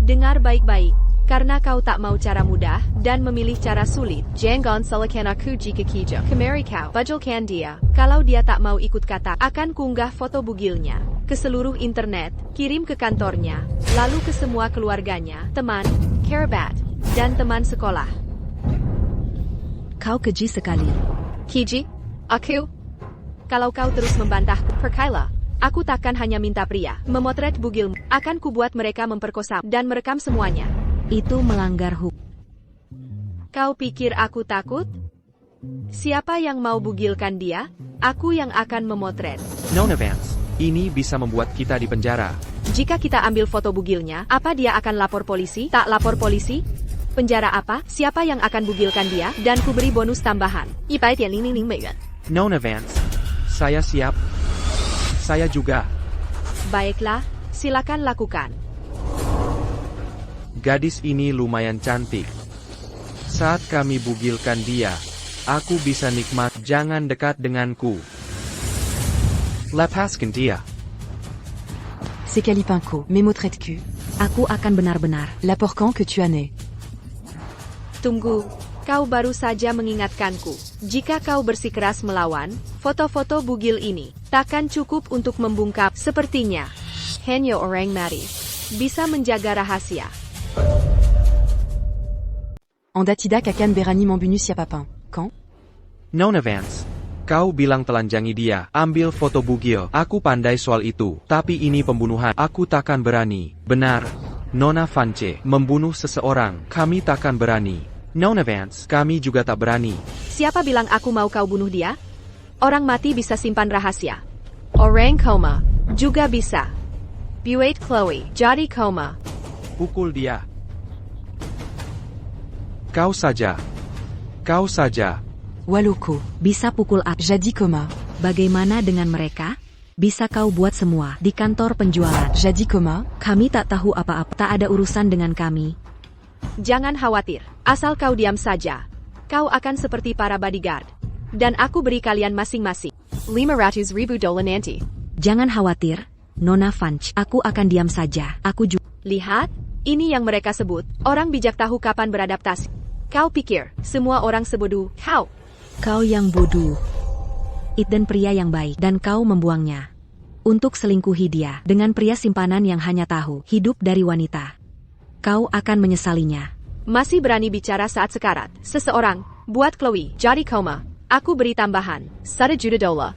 S3: Dengar baik-baik. Karena kau tak mau cara mudah, dan memilih cara sulit, jangan salahkan aku jika kijak. Kemari kau, bajulkan dia. Kalau dia tak mau ikut kata, akan kunggah foto bugilnya ke seluruh internet, kirim ke kantornya, lalu ke semua keluarganya, teman, kerabat, dan teman sekolah.
S6: Kau keji sekali.
S3: Kiji? Aku? Kalau kau terus membantahku, perkailah. Aku takkan hanya minta pria memotret bugilmu, akan kubuat mereka memperkosa dan merekam semuanya.
S6: Itu melanggar hukum.
S3: Kau pikir aku takut? Siapa yang mau bugilkan dia? Aku yang akan memotret.
S5: Nona Vance, ini bisa membuat kita di penjara.
S3: Jika kita ambil foto bugilnya, apa dia akan lapor polisi? Tak lapor polisi? Penjara apa? Siapa yang akan bugilkan dia? Dan ku beri bonus tambahan. 100.000 美元.
S5: Nona Vance, saya siap. Saya juga.
S3: Baiklah, silakan lakukan.
S5: Gadis ini lumayan cantik. Saat kami bugilkan dia, aku bisa nikmat. Jangan dekat denganku. Lepaskan dia.
S1: C'est Calipinco, Memo trait de cul.
S6: Aku akan benar-benar.
S1: La porcan que tu as né.
S3: Tunggu, kau baru saja mengingatkanku. Jika kau bersikeras melawan, foto-foto bugil ini takkan cukup untuk membungkap. Sepertinya, hanya orang mati bisa menjaga rahasia.
S1: Anda tidak akan berani membunuh siapapun, kan?
S5: Nona Vance, kau bilang telanjangi dia. Ambil foto bugil. Aku pandai soal itu. Tapi ini pembunuhan. Aku takkan berani. Benar. Nona Vance, membunuh seseorang. Kami takkan berani. Nona Vance, kami juga tak berani.
S3: Siapa bilang aku mau kau bunuh dia? Orang mati bisa simpan rahasia. Orang koma juga bisa. Buat Chloe jadi koma.
S5: Pukul dia. Kau saja. Kau saja.
S1: Waloko.
S6: Bisa pukul aku.
S1: Jadi coma.
S6: Bagaimana dengan mereka? Bisa kau buat semua di kantor penjualan.
S1: Jadi coma.
S6: Kami tak tahu apa-apa. Tak ada urusan dengan kami.
S3: Jangan khawatir, asal kau diam saja. Kau akan seperti para bodyguard. Dan aku beri kalian masing-masing 500.000 dolar nanti.
S6: Jangan khawatir, Nona Vance. Aku akan diam saja. Aku juga.
S3: Lihat, ini yang mereka sebut, orang bijak tahu kapan beradaptasi. Kau pikir, semua orang sebodoh kau?
S6: Kau yang bodoh. Dan pria yang baik, dan kau membuangnya. Untuk selingkuhi dia, dengan pria simpanan yang hanya tahu hidup dari wanita. Kau akan menyesalinya.
S3: Masih berani bicara saat sekarat. Seseorang, buat Chloe, jadi koma. Aku beri tambahan, 1 juta dolar.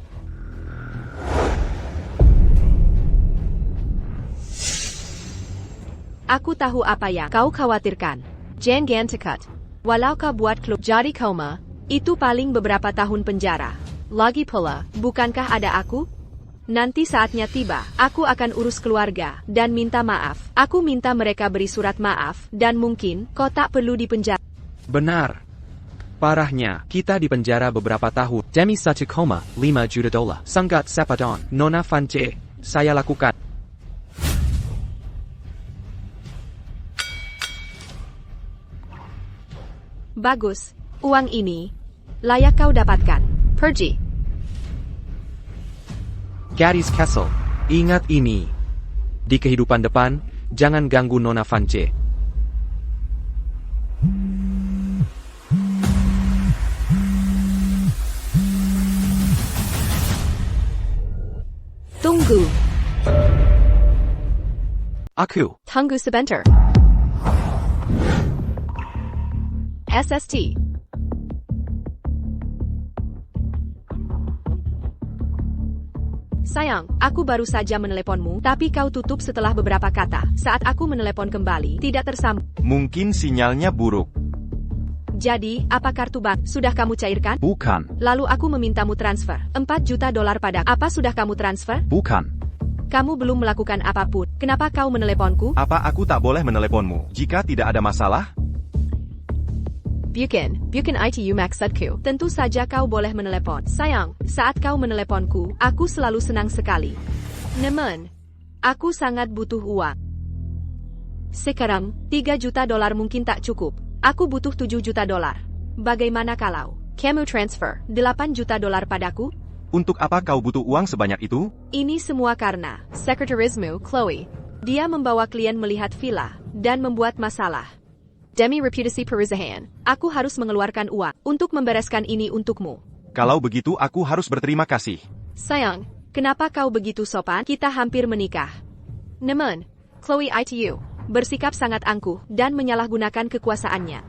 S3: Aku tahu apa yang kau khawatirkan. Jangan dekat. Walau kau buat Chloe jadi koma, itu paling beberapa tahun penjara. Lagi pula, bukankah ada aku? Nanti saatnya tiba, aku akan urus keluarga, dan minta maaf. Aku minta mereka beri surat maaf, dan mungkin, kau tak perlu dipenjara.
S5: Benar. Parahnya, kita dipenjara beberapa tahun. Demi satu koma, 5 juta dolar. Sangat sepadan. Nona Vance, saya lakukan.
S3: Bagus, uang ini layak kau dapatkan. Pergi.
S5: Gadis Castle, ingat ini. Di kehidupan depan, jangan ganggu Nona Vance.
S3: Tunggu.
S5: Aku.
S3: Tunggu sebentar. SST. Sayang, aku baru saja meneleponmu, tapi kau tutup setelah beberapa kata. Saat aku menelepon kembali, tidak tersambung.
S2: Mungkin sinyalnya buruk.
S3: Jadi, apa kartu bank sudah kamu cairkan?
S4: Bukan.
S3: Lalu aku memintamu transfer 4 juta dolar pada. Apa sudah kamu transfer?
S4: Bukan.
S3: Kamu belum melakukan apapun. Kenapa kau meneleponku?
S2: Apa aku tak boleh meneleponmu jika tidak ada masalah?
S3: Bukan itu maksudku. Tentu saja kau boleh menelepon. Sayang, saat kau meneleponku, aku selalu senang sekali. Namun, aku sangat butuh uang. Sekarang, 3 juta dolar mungkin tak cukup. Aku butuh 7 juta dolar. Bagaimana kalau kamu transfer 8 juta dolar padaku?
S2: Untuk apa kau butuh uang sebanyak itu?
S3: Ini semua karena sekretarismu, Chloe. Dia membawa klien melihat villa dan membuat masalah. Demi reputasi perusahaan, aku harus mengeluarkan uang untuk membereskan ini untukmu.
S2: Kalau begitu aku harus berterima kasih.
S3: Sayang, kenapa kau begitu sopan? Kita hampir menikah. Namun, Chloe itu bersikap sangat angkuh dan menyalahgunakan kekuasaannya.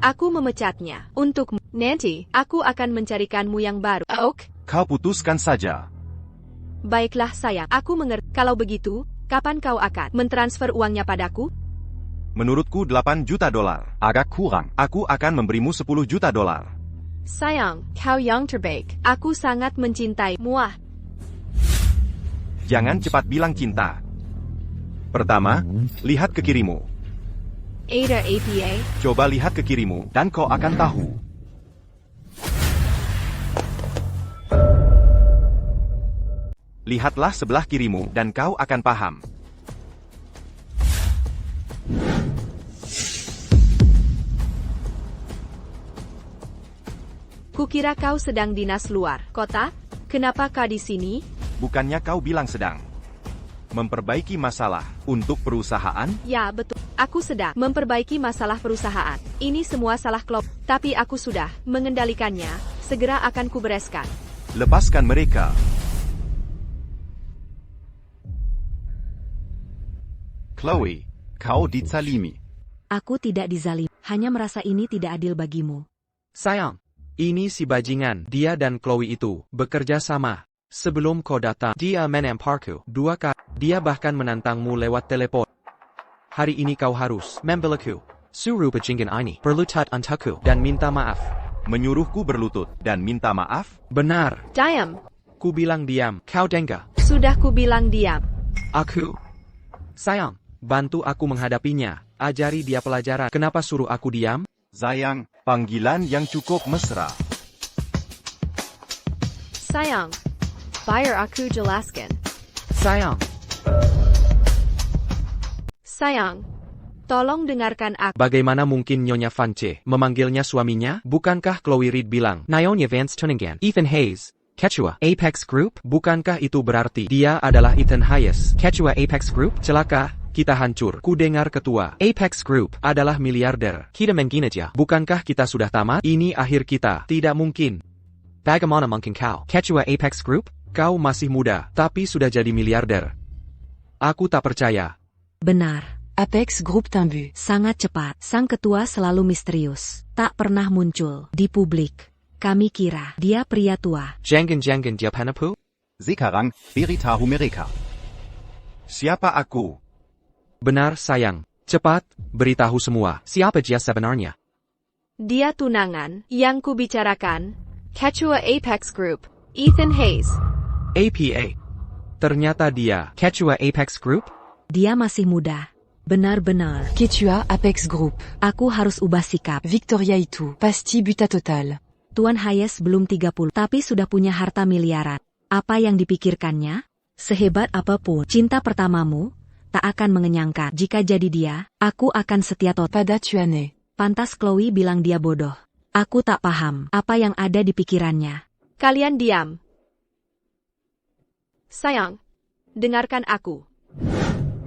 S3: Aku memecatnya untukmu. Nanti, aku akan mencarikanmu yang baru. Oak?
S2: Kau putuskan saja.
S3: Baiklah sayang, aku mengerti. Kalau begitu, kapan kau akan mentransfer uangnya padaku?
S2: Menurutku 8 juta dolar.
S4: Agak kurang.
S2: Aku akan memberimu 10 juta dolar.
S3: Sayang, kau yang terbaik. Aku sangat mencintaimu.
S2: Jangan cepat bilang cinta. Pertama, lihat ke kirimu.
S3: Ada APA?
S2: Coba lihat ke kirimu, dan kau akan tahu. Lihatlah sebelah kirimu, dan kau akan paham.
S3: Kukira kau sedang dinas luar kota. Kenapa kau di sini?
S2: Bukannya kau bilang sedang memperbaiki masalah untuk perusahaan?
S3: Ya, betul. Aku sedang memperbaiki masalah perusahaan. Ini semua salah Chloe, tapi aku sudah mengendalikannya. Segera akan kubereskan.
S2: Lepaskan mereka.
S4: Chloe, kau dizalimi.
S6: Aku tidak dizalimi, hanya merasa ini tidak adil bagimu.
S5: Sayang, ini si bajingan. Dia dan Chloe itu bekerja sama. Sebelum kau datang, dia menamparku 2 kali. Dia bahkan menantangmu lewat telepon. Hari ini kau harus membelaku. Suruh bajingan ini berlutut untukku dan minta maaf.
S2: Menyuruhku berlutut dan minta maaf?
S5: Benar.
S3: Diam.
S5: Ku bilang diam. Kau dengar?
S3: Sudah kubilang diam.
S5: Aku. Sayang, bantu aku menghadapinya. Ajari dia pelajaran. Kenapa suruh aku diam?
S2: Sayang, panggilan yang cukup mesra.
S3: Sayang, biar aku jelaskan.
S5: Sayang.
S3: Sayang, tolong dengarkan aku.
S5: Bagaimana mungkin Nyonya Vance memanggilnya suaminya? Bukankah Chloe Reed bilang, Nyonya Vance Tuningen, Ethan Hayes, Ketua Apex Group? Bukankah itu berarti dia adalah Ethan Hayes, Ketua Apex Group? Celaka, kita hancur. Ku dengar ketua Apex Group adalah miliarder. Kita mengkinerja. Bukankah kita sudah tamat? Ini akhir kita. Tidak mungkin. Bagaimana mungkin kau, Ketua Apex Group? Kau masih muda, tapi sudah jadi miliarder. Aku tak percaya.
S6: Benar.
S1: Apex Group Timbu.
S6: Sangat cepat. Sang ketua selalu misterius. Tak pernah muncul di publik. Kami kira dia pria tua.
S5: Jangan-jangan dia penipu?
S4: Sekarang, beritahu mereka.
S2: Siapa aku?
S5: Benar sayang. Cepat, beritahu semua. Siapa dia sebenarnya?
S3: Dia tunangan yang kubicarakan. Ketua Apex Group, Ethan Hayes.
S5: APA. Ternyata dia Ketua Apex Group?
S6: Dia masih muda. Benar-benar.
S1: Ketua Apex Group.
S6: Aku harus ubah sikap.
S1: Victoria itu. Pasti buta total.
S6: Tuan Hayes belum 30, tapi sudah punya harta miliaran. Apa yang dipikirkannya? Sehebat apapun cinta pertamamu, tak akan mengenyangkan. Jika jadi dia, aku akan setia total.
S1: Pada tuane.
S6: Pantas Chloe bilang dia bodoh. Aku tak paham apa yang ada di pikirannya.
S3: Kalian diam. Sayang, dengarkan aku.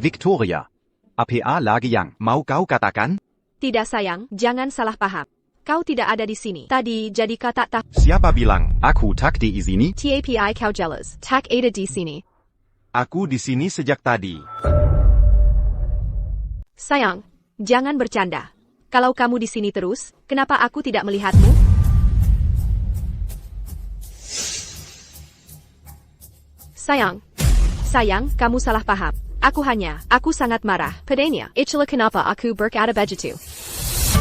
S4: Victoria. APA lagi yang.
S2: Mau kau katakan?
S3: Tidak sayang, jangan salah paham. Kau tidak ada di sini. Tadi jadi kata tak.
S2: Siapa bilang?
S4: Aku tak diizini.
S3: TAPI kau jelas. Tak ada di sini.
S2: Aku di sini sejak tadi.
S3: Sayang, jangan bercanda. Kalau kamu di sini terus, kenapa aku tidak melihatmu? Sayang, kamu salah paham. Aku sangat marah. Padanya, itulah kenapa aku berkata begitu.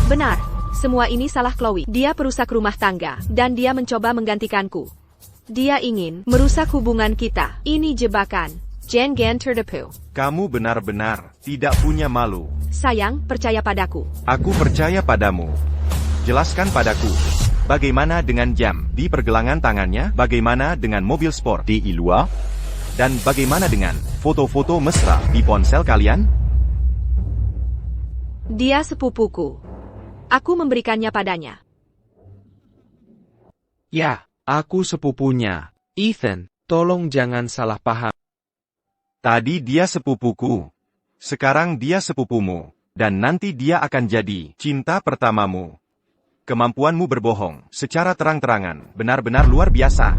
S3: Benar, semua ini salah Chloe. Dia perusak rumah tangga, dan dia mencoba menggantikanku. Dia ingin merusak hubungan kita. Ini jebakan. Jangan tertipu.
S2: Kamu benar-benar tidak punya malu.
S3: Sayang, percaya padaku.
S2: Aku percaya padamu. Jelaskan padaku. Bagaimana dengan jam di pergelangan tangannya? Bagaimana dengan mobil sport
S4: Di luar?
S2: Dan bagaimana dengan foto-foto mesra di ponsel kalian?
S3: Dia sepupuku. Aku memberikannya padanya.
S5: Ya, aku sepupunya. Ethan, tolong jangan salah paham.
S2: Tadi dia sepupuku. Sekarang dia sepupumu. Dan nanti dia akan jadi cinta pertamamu. Kemampuanmu berbohong secara terang-terangan benar-benar luar biasa.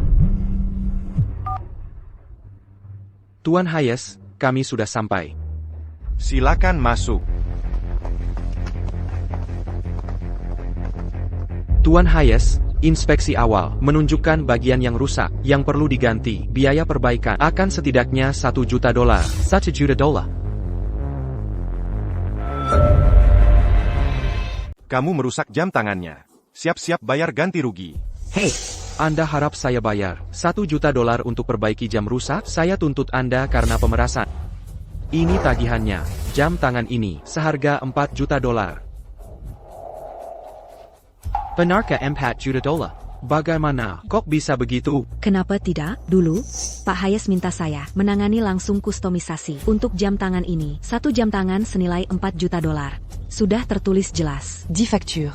S5: Tuan Hayes, kami sudah sampai.
S2: Silakan masuk.
S5: Tuan Hayes, inspeksi awal menunjukkan bagian yang rusak, yang perlu diganti. Biaya perbaikan akan setidaknya $1 juta. $1 juta.
S2: Kamu merusak jam tangannya. Siap-siap bayar ganti rugi.
S5: Hei, Anda harap saya bayar $1 juta untuk perbaiki jam rusak? Saya tuntut Anda karena pemerasan. Ini tagihannya. Jam tangan ini seharga $4 juta. Benarkah $4 juta? Bagaimana kok bisa begitu?
S6: Kenapa tidak? Dulu, Pak Hayes minta saya menangani langsung kustomisasi untuk jam tangan ini. 1 jam tangan senilai $4 juta. Sudah tertulis jelas.
S1: 10 factures.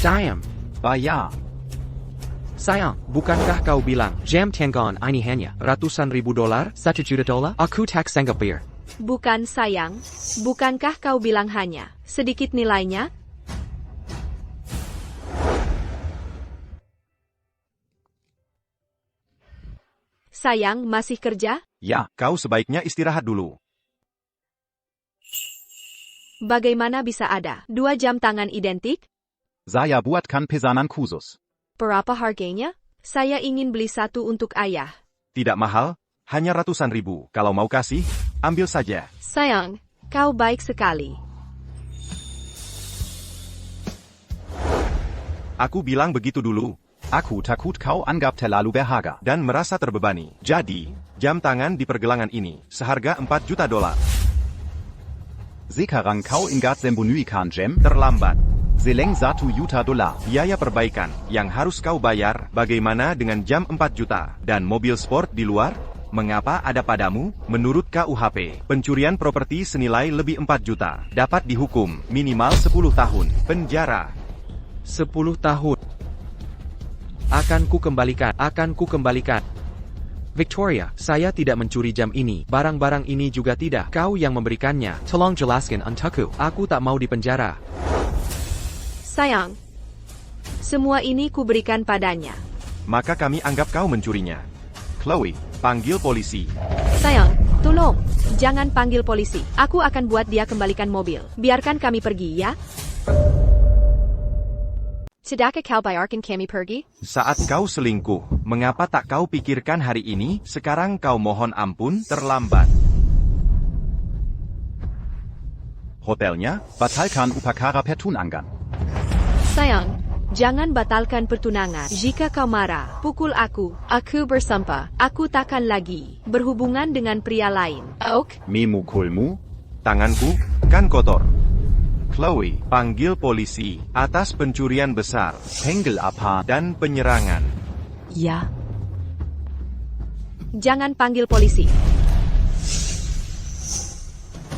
S5: Damn.
S4: Bayar.
S5: Sayang, bukankah kau bilang jam tangan ini hanya ratusan ribu dolar? $1 juta? Aku tak sanggup bayar.
S3: Bukan sayang, bukankah kau bilang hanya sedikit nilainya? Sayang, masih kerja?
S2: Ya, kau sebaiknya istirahat dulu.
S3: Bagaimana bisa ada 2 jam tangan identik?
S4: Saya buatkan pesanan khusus.
S3: Berapa harganya? Saya ingin beli satu untuk ayah.
S2: Tidak mahal, hanya ratusan ribu. Kalau mau kasih, ambil saja.
S3: Sayang, kau baik sekali.
S2: Aku bilang begitu dulu.
S4: Aku takut kau anggap terlalu berharga.
S2: Dan merasa terbebani. Jadi, jam tangan di pergelangan ini seharga $4 juta.
S4: Sekarang kau ingat sembunyikan jam?
S2: Terlambat.
S4: Seleng $1 juta.
S2: Biaya perbaikan yang harus kau bayar. Bagaimana dengan jam 4 juta dan mobil sport di luar? Mengapa ada padamu? Menurut KUHP, pencurian properti senilai lebih 4 juta dapat dihukum minimal 10 tahun penjara.
S5: 10 tahun. Akan ku kembalikan. Victoria, saya tidak mencuri jam ini. Barang-barang ini juga tidak. Kau yang memberikannya. Tolong jelaskan untukku. Aku tak mau dipenjara.
S3: Sayang, semua ini kuberikan padanya.
S2: Maka kami anggap kau mencurinya. Chloe, panggil polisi.
S3: Sayang, tolong, jangan panggil polisi. Aku akan buat dia kembalikan mobil. Biarkan kami pergi, ya? Tidakkah kau bayarkan kami pergi?
S2: Saat kau selingkuh, mengapa tak kau pikirkan hari ini? Sekarang kau mohon ampun, terlambat.
S4: Hotelnya, batalkan upakara pertunangan.
S3: Sayang, jangan batalkan pertunangan. Jika kau marah, pukul aku. Aku bersumpah, aku takkan lagi berhubungan dengan pria lain. Ok?
S4: Memukulmu?
S2: Tanganku, kan kotor. Chloe, panggil polisi atas pencurian besar
S4: Penggel apa?
S2: dan penyerangan.
S1: Ya.
S3: Jangan panggil polisi.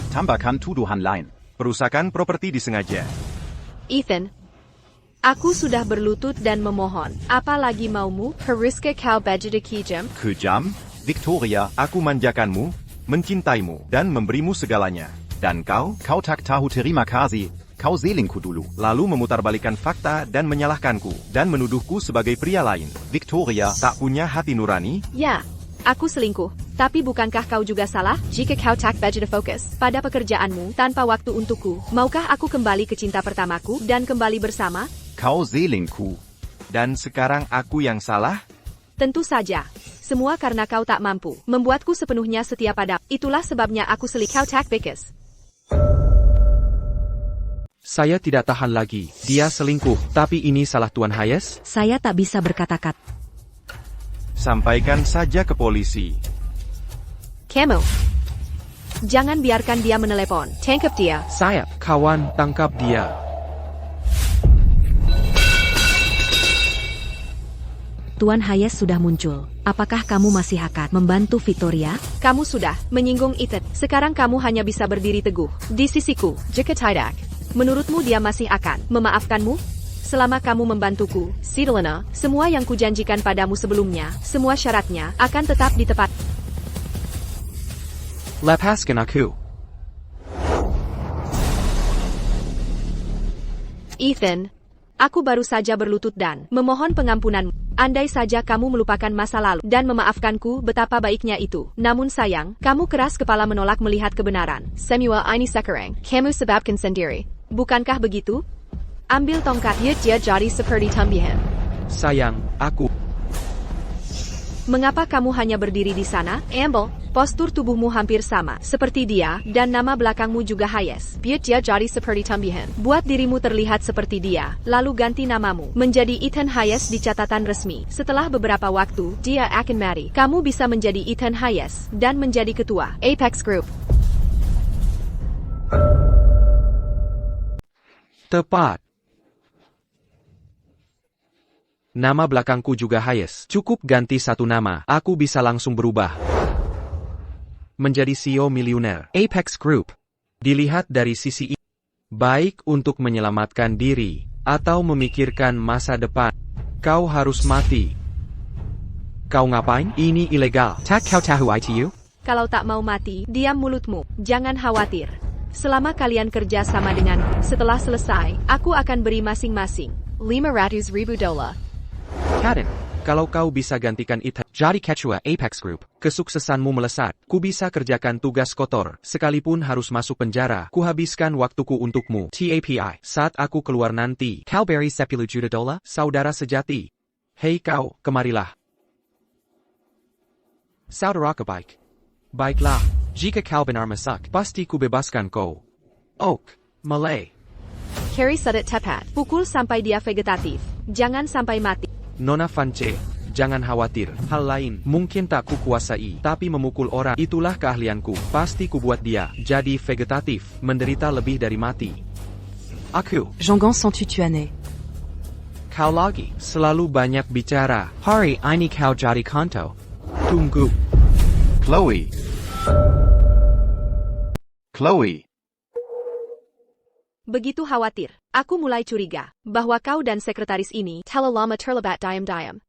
S4: Tambahkan tuduhan lain.
S2: Perusakan properti disengaja.
S3: Ethan, aku sudah berlutut dan memohon. Apalagi maumu? Haruskah kau budgetki jam?
S4: Kejam? Victoria,
S2: Aku manjakanmu, mencintaimu, dan memberimu segalanya. Dan kau,
S4: kau tak tahu terima kasih. Kau selingkuh dulu.
S2: lalu memutarbalikkan fakta dan menyalahkanku, dan menuduhku sebagai pria lain.
S4: Victoria,
S2: Tak punya hati nurani?
S3: Ya, aku selingkuh. Tapi bukankah kau juga salah? Jika kau tak budget fokus pada pekerjaanmu tanpa waktu untukku, maukah aku kembali ke cinta pertamaku dan kembali bersama?
S4: kau selingkuh.
S2: Dan sekarang aku yang salah?
S3: Tentu saja. Semua karena kau tak mampu membuatku sepenuhnya setia pada. Itulah sebabnya aku kau tak bikas.
S5: Saya tidak tahan lagi. Dia selingkuh. Tapi ini salah Tuan Hayes?
S6: Saya tak bisa berkata-kata.
S2: Sampaikan saja ke polisi.
S3: Kamu, jangan biarkan dia menelepon. Tangkap dia.
S5: Saya, kawan, tangkap dia.
S6: Tuan Hayes sudah muncul. Apakah kamu masih akan membantu Victoria?
S3: Kamu sudah menyinggung Ethan. Sekarang kamu hanya bisa berdiri teguh di sisiku. Jika tidak, menurutmu dia masih akan memaafkanmu? Selama kamu membantuku, Sidolina, semua yang kujanjikan padamu sebelumnya, semua syaratnya akan tetap ditepati.
S5: Lepaskan aku.
S3: Ethan, aku baru saja berlutut dan memohon pengampunanmu. Andai saja kamu melupakan masa lalu dan memaafkanku, betapa baiknya itu. Namun sayang, kamu keras kepala menolak melihat kebenaran. Semua ini sekarang, kamu sebabkan sendiri. Bukankah begitu? Ambil tongkat, dia jadi seperti tambihan.
S5: Sayang, aku.
S3: Mengapa kamu hanya berdiri di sana? Amble, postur tubuhmu hampir sama seperti dia, dan nama belakangmu juga Hayes. Biar dia jadi seperti tambihan. Buat dirimu terlihat seperti dia, lalu ganti namamu menjadi Ethan Hayes di catatan resmi. Setelah beberapa waktu, dia akan mati. Kamu bisa menjadi Ethan Hayes dan menjadi ketua Apex Group.
S5: Tepat. Nama belakangku juga Hayes. Cukup ganti satu nama, aku bisa langsung berubah menjadi CEO miliuner Apex Group. Dilihat dari sisi ini, baik untuk menyelamatkan diri atau memikirkan masa depan, kau harus mati. Kau ngapain? Ini ilegal. Tak kau tahu itu?
S3: Kalau tak mau mati, diam mulutmu. Jangan khawatir. Selama kalian kerja sama denganku, setelah selesai, aku akan beri masing-masing $500,000.
S5: Kaden, kalau kau bisa gantikan Ethan jadi ketua Apex Group, kesuksesanmu melesat. Ku bisa kerjakan tugas kotor, sekalipun harus masuk penjara. Ku habiskan waktuku untukmu. TAPI, saat aku keluar nanti, kau beri $10 juta, saudara sejati. Hei kau, kemarilah. Saudara kebaik. Baiklah, jika kau benar masak, pasti ku bebaskan kau. Oak, Malay.
S3: Carry Sudet tepat. Pukul sampai dia vegetatif. Jangan sampai mati.
S5: Nona Fance, jangan khawatir. Hal lain mungkin tak ku kuasai, tapi memukul orang itulah keahlianku. Pasti ku buat dia jadi vegetatif, menderita lebih dari mati. Aku.
S1: Jongan sans tutuane.
S5: Kau lagi selalu banyak bicara. Hari ini kau jadi kanto. Tunggu.
S4: Chloe. Chloe.
S3: Begitu khawatir, aku mulai curiga bahwa kau dan sekretaris ini telah terlibat diam-diam.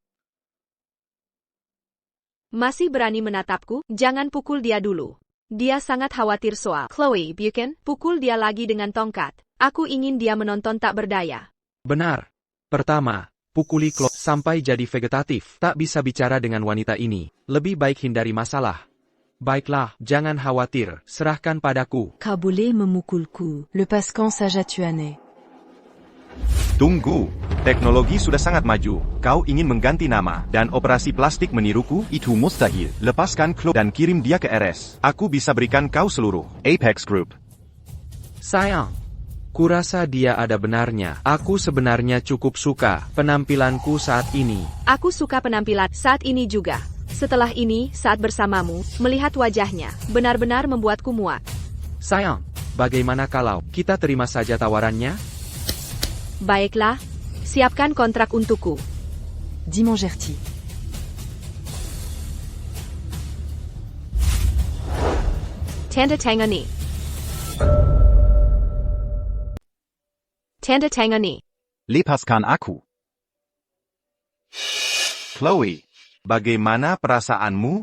S3: Masih berani menatapku? Jangan pukul dia dulu. Dia sangat khawatir soal Chloe, bukan? Pukul dia lagi dengan tongkat. Aku ingin dia menonton tak berdaya.
S5: Benar. Pertama, pukuli Chloe sampai jadi vegetatif. Tak bisa bicara dengan wanita ini. Lebih baik hindari masalah. Baiklah, jangan khawatir, serahkan padaku.
S6: Kau boleh memukulku.
S1: Le Pascan Sajatuane.
S2: Tunggu, teknologi sudah sangat maju. Kau ingin mengganti nama dan operasi plastik meniruku?
S4: Itu mustahil.
S2: Lepaskan Chloe dan kirim dia ke RS. Aku bisa berikan kau seluruh
S4: Apex Group.
S5: Sayang, kurasa dia ada benarnya. Aku sebenarnya cukup suka penampilanku saat ini.
S3: Aku suka penampilan saat ini juga. Setelah ini, saat bersamamu, melihat wajahnya, benar-benar membuatku muak.
S5: Sayang, bagaimana kalau kita terima saja tawarannya?
S3: Baiklah, siapkan kontrak untukku.
S1: Dimon Gertie.
S3: Tanda tangani. Tanda tangani.
S4: Lepaskan aku. Chloe.
S2: Bagaimana perasaanmu?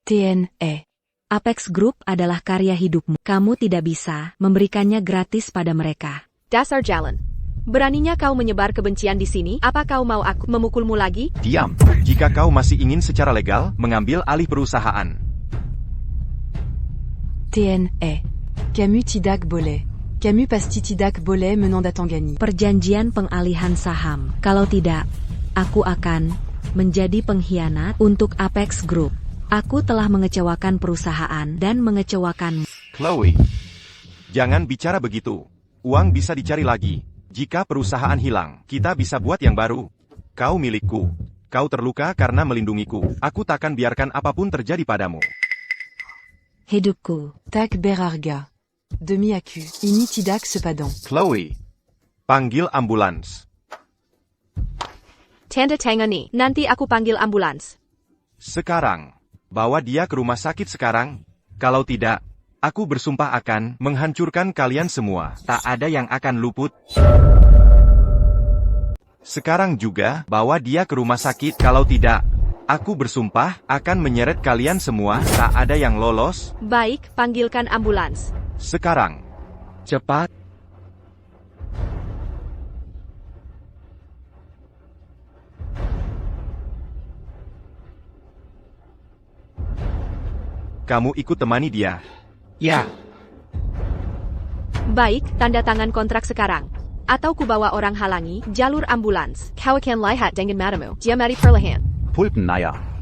S1: TNE.
S6: Apex Group adalah karya hidupmu. Kamu tidak bisa memberikannya gratis pada mereka.
S3: Dasar jalan. Beraninya kau menyebar kebencian di sini? Apa kau mau aku memukulmu lagi?
S2: Diam. Jika kau masih ingin secara legal mengambil alih perusahaan.
S1: TNE. Camus Tidak Boleh. Camus Pasti Tidak Boleh menanda Tangani.
S6: Perjanjian pengalihan saham. Kalau tidak, aku akan menjadi pengkhianat untuk Apex Group. Aku telah mengecewakan perusahaan dan mengecewakanmu.
S2: Chloe. Jangan bicara begitu. Uang bisa dicari lagi. Jika perusahaan hilang, kita bisa buat yang baru. Kau milikku. Kau terluka karena melindungiku. Aku takkan biarkan apapun terjadi padamu.
S6: Hidupku.
S1: Tak berharga. Demi aku. Ini tidak sepadan.
S2: Chloe. Panggil ambulans.
S3: Tanda tangani, nanti aku panggil ambulans.
S2: Sekarang. Bawa dia ke rumah sakit sekarang. Kalau tidak, aku bersumpah akan menghancurkan kalian semua. Tak ada yang akan luput. Sekarang juga, bawa dia ke rumah sakit. Kalau tidak, aku bersumpah akan menyeret kalian semua. Tak ada yang lolos.
S3: Baik, panggilkan ambulans.
S2: Sekarang.
S5: Cepat.
S2: Kamu ikut temani dia.
S5: Ya.
S3: Baik, tanda tangan kontrak sekarang. Atau kubawa orang halangi jalur ambulans. Kau akan lihat dengan matamu. Dia mari perlahan.
S4: Pulpennaya.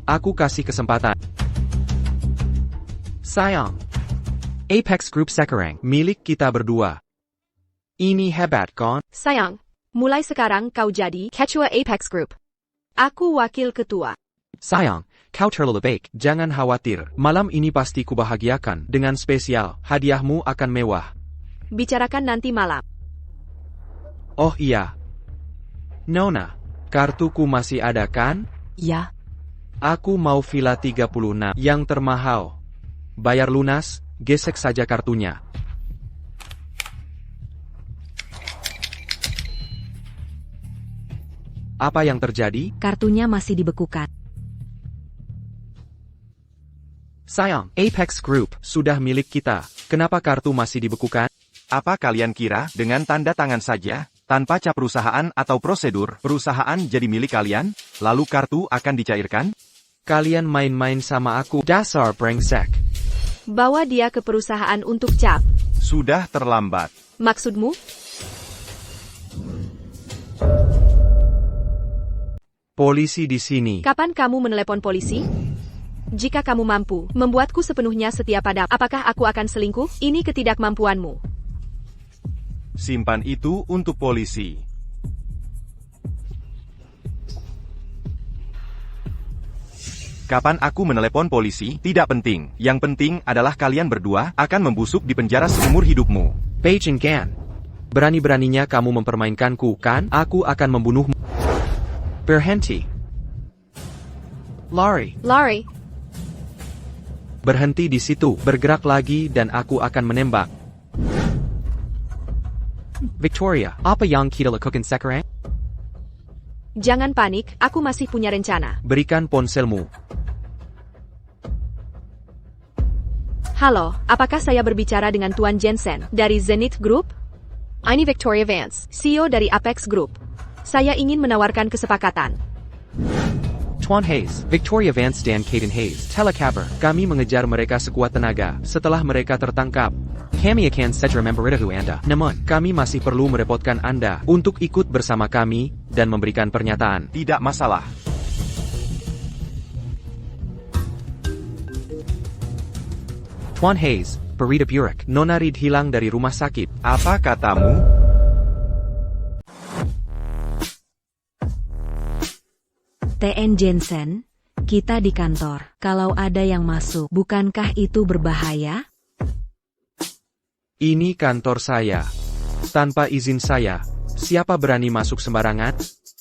S5: Aku kasih kesempatan. Sayang. Apex Group sekarang milik kita berdua. Ini hebat kan?
S3: Sayang, mulai sekarang kau jadi ketua Apex Group. Aku wakil ketua.
S5: Sayang, kau terlalu baik. Jangan khawatir. Malam ini pasti kubahagiakan dengan spesial. Hadiahmu akan mewah.
S3: Bicarakan nanti malam.
S5: Oh iya. Nona, kartuku masih ada kan?
S1: Ya.
S5: Aku mau villa 36 yang termahal. Bayar lunas, gesek saja kartunya. Apa yang terjadi?
S6: Kartunya masih dibekukan.
S5: Sayang, Apex Group sudah milik kita. Kenapa kartu masih dibekukan?
S2: Apa kalian kira dengan tanda tangan saja, tanpa cap perusahaan atau prosedur, perusahaan jadi milik kalian, lalu kartu akan dicairkan?
S5: Kalian main-main sama aku, dasar brengsek.
S3: Bawa dia ke perusahaan untuk cap.
S2: Sudah terlambat.
S3: Maksudmu?
S5: Polisi di sini.
S3: Kapan kamu menelepon polisi? Jika kamu mampu membuatku sepenuhnya setia padamu, apakah aku akan selingkuh? Ini ketidakmampuanmu.
S2: Simpan itu untuk polisi. Kapan aku menelepon polisi, tidak penting. Yang penting adalah kalian berdua akan membusuk di penjara seumur hidupmu.
S5: Beijing Gan. Berani-beraninya kamu mempermainkanku, kan? Aku akan membunuhmu. Berhenti. Lari.
S3: Lari.
S5: Berhenti di situ, bergerak lagi dan aku akan menembak. Victoria, apa yang kita lakukan sekarang?
S3: Jangan panik, aku masih punya rencana.
S5: Berikan ponselmu.
S3: Halo, apakah saya berbicara dengan Tuan Jensen dari Zenith Group? Ini Victoria Vance, CEO dari Apex Group. Saya ingin menawarkan kesepakatan.
S5: Tuan Hayes, Victoria Vance dan Caden Hayes, telekabar. Kami mengejar mereka sekuat tenaga. Setelah mereka tertangkap, kami akan segera memberitahu Anda. Namun, kami masih perlu merepotkan Anda untuk ikut bersama kami dan memberikan pernyataan.
S2: Tidak masalah.
S5: Tuan Hayes, berita buruk. Nona Reed hilang dari rumah sakit.
S2: Apa katamu?
S6: TN Jensen, kita di kantor. Kalau ada yang masuk, bukankah itu berbahaya?
S5: Ini kantor saya. Tanpa izin saya, siapa berani masuk sembarangan?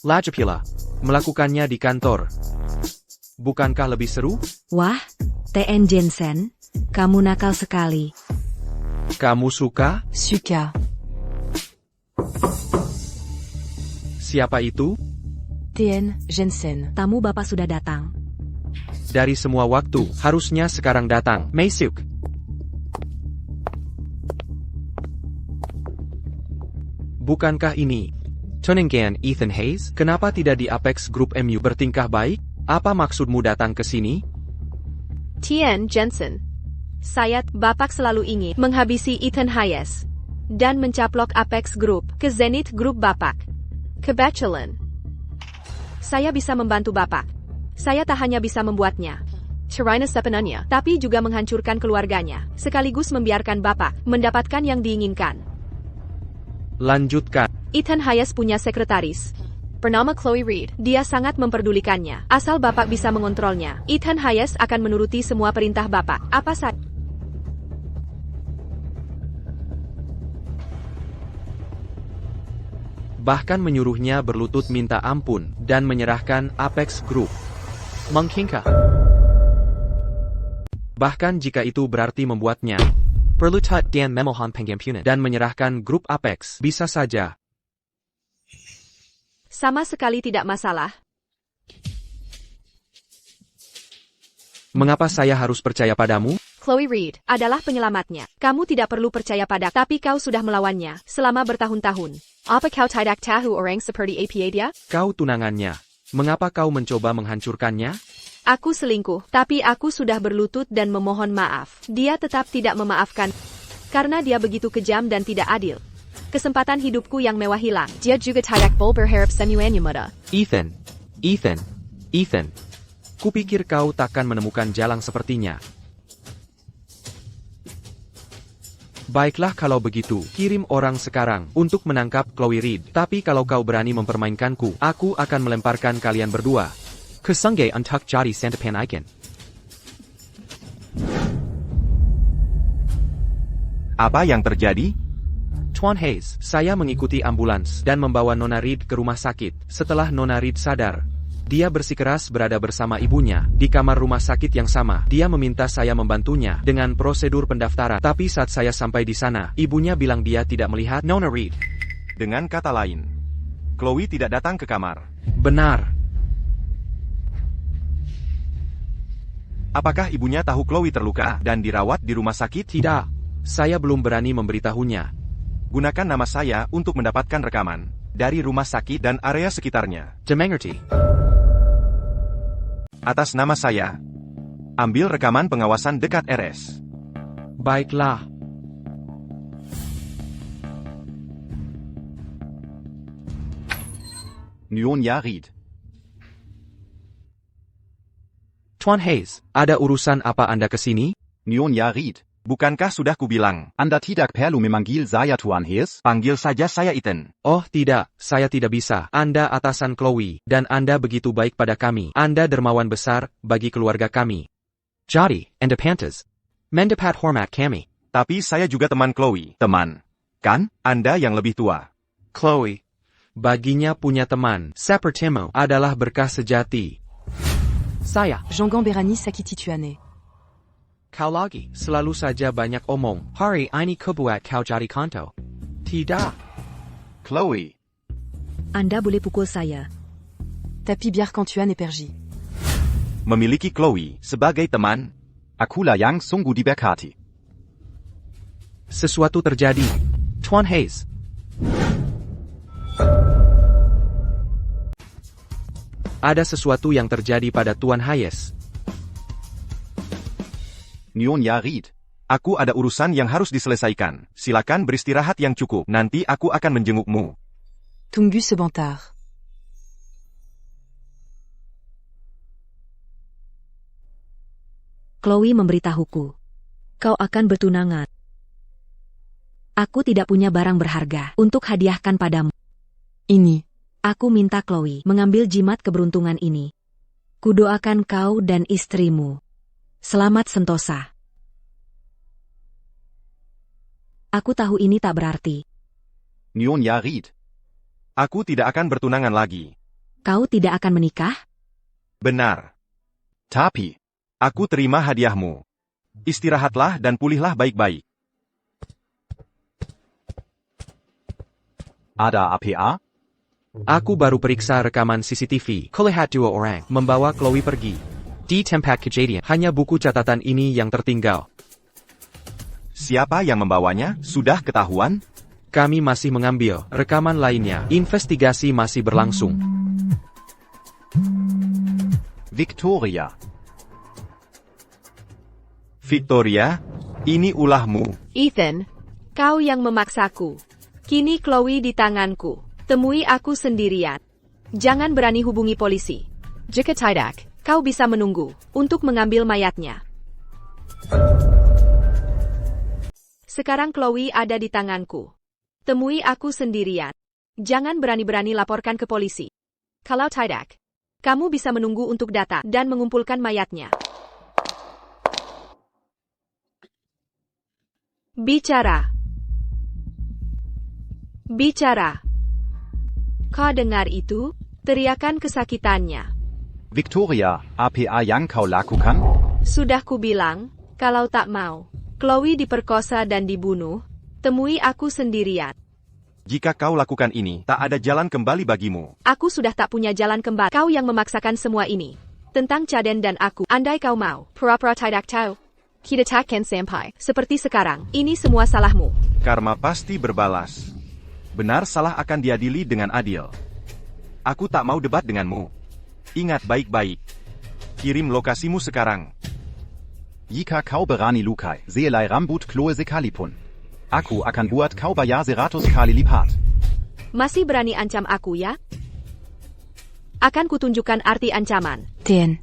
S5: Lajapila, melakukannya di kantor. Bukankah lebih seru?
S6: Wah, TN Jensen, kamu nakal sekali.
S5: Kamu suka?
S1: Suka.
S5: Siapa itu?
S1: TN Jensen.
S6: Tamu Bapak sudah datang.
S5: Dari semua waktu, harusnya sekarang datang. Masuk. Bukankah ini Tuningan Ethan Hayes? Kenapa tidak di Apex Group MU bertingkah baik? Apa maksudmu datang ke sini?
S3: Tien Jensen. Saya, Bapak selalu ingin menghabisi Ethan Hayes dan mencaplok Apex Group ke Zenith Group Bapak. Kebetulan, saya bisa membantu Bapak. Saya tak hanya bisa membuatnya Sharina sepenuhnya, tapi juga menghancurkan keluarganya, sekaligus membiarkan Bapak mendapatkan yang diinginkan.
S5: Lanjutkan.
S3: Ethan Hayes punya sekretaris bernama Chloe Reed. Dia sangat memperdulikannya. Asal Bapak bisa mengontrolnya, Ethan Hayes akan menuruti semua perintah Bapak, apa saja.
S5: Bahkan menyuruhnya berlutut minta ampun dan menyerahkan Apex Group. Mengkingkah. Bahkan jika itu berarti membuatnya berlutut dan memohon pengampunan dan menyerahkan grup Apex, bisa saja.
S3: Sama sekali tidak masalah.
S5: Mengapa saya harus percaya padamu?
S3: Chloe Reed adalah penyelamatnya. Kamu tidak perlu percaya pada, tapi kau sudah melawannya selama bertahun-tahun. Apa kau tidak tahu orang seperti apa dia?
S5: Kau tunangannya. Mengapa kau mencoba menghancurkannya?
S3: Aku selingkuh, tapi aku sudah berlutut dan memohon maaf. Dia tetap tidak memaafkan, karena dia begitu kejam dan tidak adil. Kesempatan hidupku yang mewah hilang. Dia juga tidak berharap semuanya mudah.
S5: Ethan. Kupikir kau takkan menemukan jalan sepertinya. Baiklah kalau begitu, kirim orang sekarang untuk menangkap Chloe Reed. Tapi kalau kau berani mempermainkanku, aku akan melemparkan kalian berdua. Kesenggay untuk jadi santapan ikan.
S2: Apa yang terjadi?
S5: Tuan Hayes, saya mengikuti ambulans dan membawa Nona Reed ke rumah sakit. Setelah Nona Reed sadar, dia bersikeras berada bersama ibunya di kamar rumah sakit yang sama. Dia meminta saya membantunya dengan prosedur pendaftaran. Tapi saat saya sampai di sana, ibunya bilang dia tidak melihat Nona Reed.
S2: Dengan kata lain, Chloe tidak datang ke kamar.
S5: Benar.
S2: Apakah ibunya tahu Chloe terluka dan dirawat di rumah sakit?
S5: Tidak. Saya belum berani memberitahunya.
S2: Gunakan nama saya untuk mendapatkan rekaman dari rumah sakit dan area sekitarnya.
S5: Dimengerti.
S2: Atas nama saya, ambil rekaman pengawasan dekat RS.
S5: Baiklah.
S4: Nyonya Reed.
S5: Tuan Hayes, ada urusan apa Anda ke sini?
S4: Nyonya Reed.
S2: Bukankah sudah kubilang?
S4: Anda tidak perlu memanggil saya Tuan Hayes.
S2: Panggil saja saya Ethan.
S5: Oh tidak, saya tidak bisa. Anda atasan Chloe, dan Anda begitu baik pada kami. Anda dermawan besar bagi keluarga kami. Jadi, Anda pantas mendapat hormat kami.
S2: Tapi saya juga teman Chloe. Teman, kan? Anda yang lebih tua.
S5: Chloe, baginya punya teman sepertimu adalah berkah sejati. Saya.
S1: Jean Berani sakiti tuane.
S5: Kau lagi, selalu saja banyak omong. Hari ini kebuat kau jadi kanto. Tidak.
S4: Chloe.
S6: Anda boleh pukul saya.
S1: Tapi biar quand tuan épergi.
S2: Memiliki Chloe sebagai teman.
S4: Akulah yang sungguh diberkati.
S5: Sesuatu terjadi. Tuan Hayes. Ada sesuatu yang terjadi pada Tuan Hayes.
S4: Nyonya Reed.
S2: Aku ada urusan yang harus diselesaikan. Silakan beristirahat yang cukup. Nanti aku akan menjengukmu.
S1: Tunggu sebentar.
S6: Chloe memberitahuku. Kau akan bertunangan. Aku tidak punya barang berharga untuk hadiahkan padamu.
S1: Ini.
S6: Aku minta Chloe mengambil jimat keberuntungan ini. Kudoakan kau dan istrimu. Selamat sentosa. Aku tahu ini tak berarti.
S4: Nyonya Reed.
S2: Aku tidak akan bertunangan lagi.
S6: Kau tidak akan menikah?
S2: Benar.
S4: Tapi.
S2: Aku terima hadiahmu. Istirahatlah dan pulihlah baik-baik.
S4: Ada apa?
S5: Aku baru periksa rekaman CCTV. Kulihat dua orang membawa Chloe pergi. Di tempat kejadian, hanya buku catatan ini yang tertinggal.
S2: Siapa yang membawanya? Sudah ketahuan?
S5: Kami masih mengambil rekaman lainnya. Investigasi masih berlangsung.
S4: Victoria.
S2: Victoria, ini ulahmu.
S3: Ethan, kau yang memaksaku. Kini Chloe di tanganku. Temui aku sendirian. Jangan berani hubungi polisi. Jika tidak, Kau bisa menunggu untuk mengambil mayatnya. Sekarang Chloe ada di tanganku. Temui aku sendirian. Jangan berani-berani laporkan ke polisi. Kalau tidak, kamu bisa menunggu untuk datang dan mengumpulkan mayatnya. Bicara. Bicara. Kau dengar itu? Teriakan kesakitannya.
S4: Victoria, apa yang kau lakukan?
S3: Sudah kubilang, kalau tak mau Chloe diperkosa dan dibunuh, temui aku sendirian.
S2: Jika kau lakukan ini, tak ada jalan kembali bagimu.
S3: Aku sudah tak punya jalan kembali. Kau yang memaksakan semua ini. Tentang Chaden dan aku. Andai kau mau, pura-pura tidak tahu. Kita takkan sampai seperti sekarang. Ini semua salahmu.
S2: Karma pasti berbalas. Benar salah akan diadili dengan adil. Aku tak mau debat denganmu. Ingat baik-baik. Kirim lokasimu sekarang.
S4: Jika kau berani lukai, seelai rambut Chloe sekalipun. Aku akan buat kau bayar 100 kali lipat.
S3: Masih berani ancam aku ya? Akan kutunjukkan arti ancaman.
S1: TN,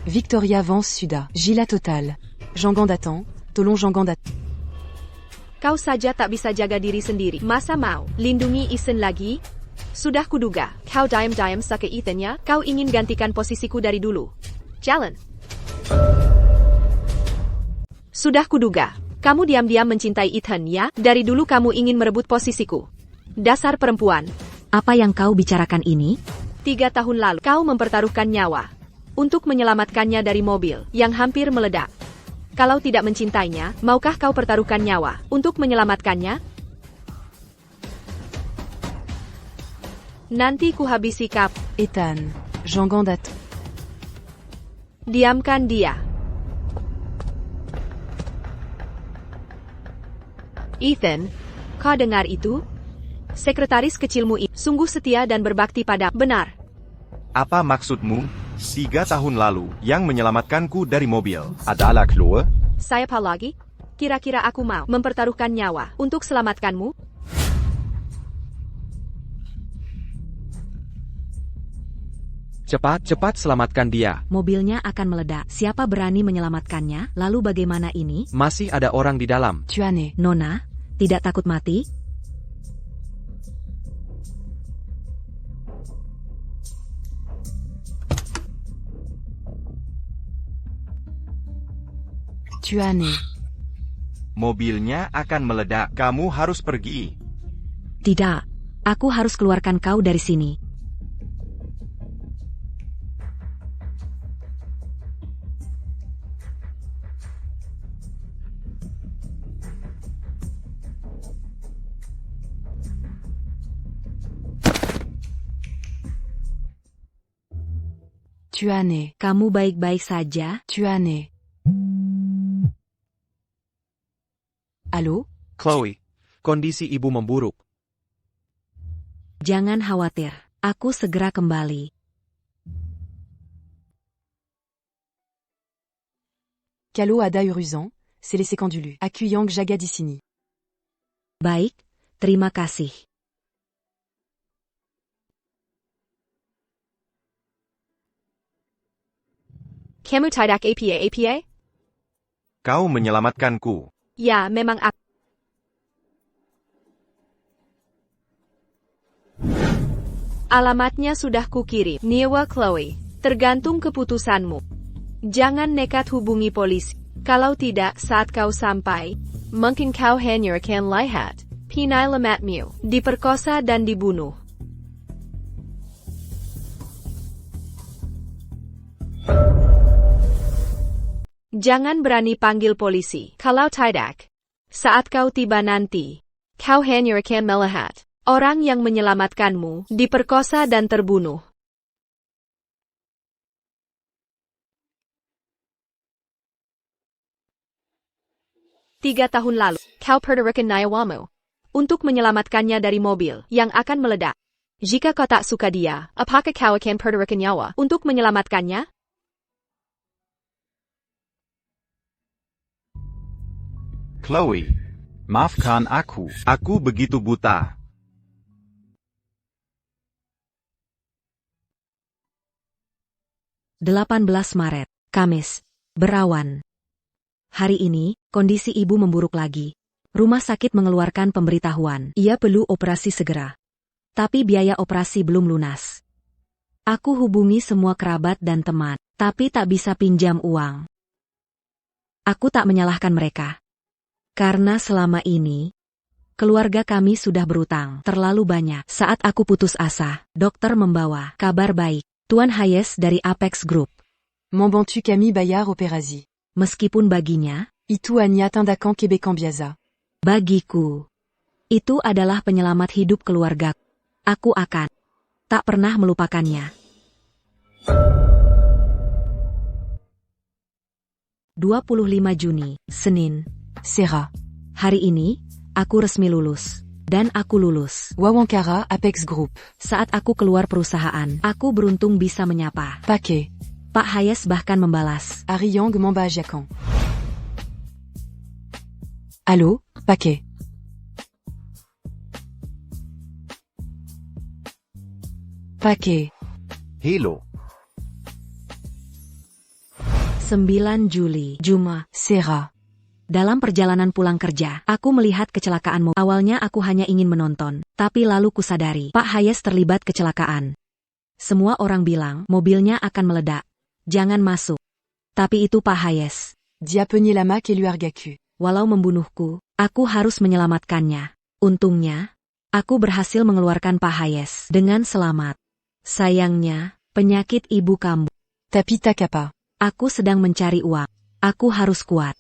S1: Victoria Vance Suda, Gila Total. Jangan datang, tolong jangan datang.
S3: Kau saja tak bisa jaga diri sendiri. Masa mau lindungi Ethan lagi? Sudah kuduga, kau diam-diam sake Ethan ya? Kau ingin gantikan posisiku dari dulu. Jalan. Sudah kuduga, kamu diam-diam mencintai Ethan ya? Dari dulu kamu ingin merebut posisiku. Dasar perempuan.
S6: Apa yang kau bicarakan ini?
S3: 3 tahun lalu, kau mempertaruhkan nyawa untuk menyelamatkannya dari mobil yang hampir meledak. Kalau tidak mencintainya, maukah kau pertaruhkan nyawa untuk menyelamatkannya? Nanti kuhabisi kau.
S1: Ethan, jangan datang.
S3: Diamkan dia. Ethan, kau dengar itu? Sekretaris kecilmu itu sungguh setia dan berbakti pada. Benar.
S2: Apa maksudmu? 3 tahun lalu, yang menyelamatkanku dari mobil.
S4: Adalah Chloe?
S3: Saya apa lagi? Kira-kira aku mau mempertaruhkan nyawa untuk selamatkanmu?
S5: Cepat selamatkan dia.
S6: Mobilnya akan meledak. Siapa berani menyelamatkannya? Lalu bagaimana ini?
S5: Masih ada orang di dalam.
S1: Tuane,
S6: Nona, tidak takut mati?
S1: Tuane.
S2: Mobilnya akan meledak. Kamu harus pergi.
S6: Tidak. Aku harus keluarkan kau dari sini.
S1: Tuane,
S6: Kamu baik-baik saja?
S1: Tuane. Halo?
S5: Chloe, kondisi ibu memburuk.
S6: Jangan khawatir. Aku segera kembali.
S1: Kalo ada urgent, c'est les sécandulu. Accueillant Jaga Dissini.
S6: Baik, terima kasih.
S3: Kamu tidak apa?
S2: Kau menyelamatkanku.
S3: Ya, memang aku. Alamatnya sudah kukirim. Nyewa Chloe. Tergantung keputusanmu. Jangan nekat hubungi polisi. Kalau tidak, saat kau sampai, mungkin kau hanya akan lihat pinailamatmu diperkosa dan dibunuh. Jangan berani panggil polisi. Kalau tidak, saat kau tiba nanti, kau hanya akan melihat orang yang menyelamatkanmu diperkosa dan terbunuh. Tiga tahun lalu, kau pertaruhkan nyawamu untuk menyelamatkannya dari mobil yang akan meledak. Jika kau tak suka dia, apakah kau akan pertaruhkan nyawa untuk menyelamatkannya?
S2: Chloe,
S4: Maafkan aku.
S2: aku begitu buta.
S6: 18 Maret, Kamis. Berawan. Hari ini, kondisi ibu memburuk lagi. Rumah sakit mengeluarkan pemberitahuan. Ia perlu operasi segera. Tapi biaya operasi belum lunas. Aku hubungi semua kerabat dan teman, tapi tak bisa pinjam uang. Aku tak menyalahkan mereka. Karena selama ini, keluarga kami sudah berutang terlalu banyak. Saat aku putus asa, dokter membawa kabar baik. Tuan Hayes dari Apex Group.
S1: Mon bon-tu Camille Bayard Operazi.
S6: Meskipun baginya,
S1: Itu Anya Tindakan Québec Biaza.
S6: bagiku, itu adalah penyelamat hidup keluarga. Aku akan tak pernah melupakannya. 25 Juni, Senin.
S1: Serra.
S6: Hari ini, aku resmi lulus. Dan aku lulus.
S1: Wawankara Apex Group.
S6: Saat aku keluar perusahaan, aku beruntung bisa menyapa.
S1: Paquet.
S6: Pak Hayes bahkan membalas.
S1: Ariang Mamba Jacan. Allô, Paquet. Paquet.
S4: Hello.
S6: 9 Juli, Jumat.
S1: Serra.
S6: Dalam perjalanan pulang kerja, aku melihat kecelakaan mobil. Awalnya aku hanya ingin menonton, tapi lalu kusadari, Pak Hayes terlibat kecelakaan. Semua orang bilang, mobilnya akan meledak. Jangan masuk. Tapi itu Pak Hayes.
S1: Dia Peigné Lamac et Luargacu.
S6: Walau membunuhku, aku harus menyelamatkannya. Untungnya, aku berhasil mengeluarkan Pak Hayes dengan selamat. Sayangnya, penyakit ibu kambuh.
S1: Tapi Takapa.
S6: Aku sedang mencari uang. Aku harus kuat.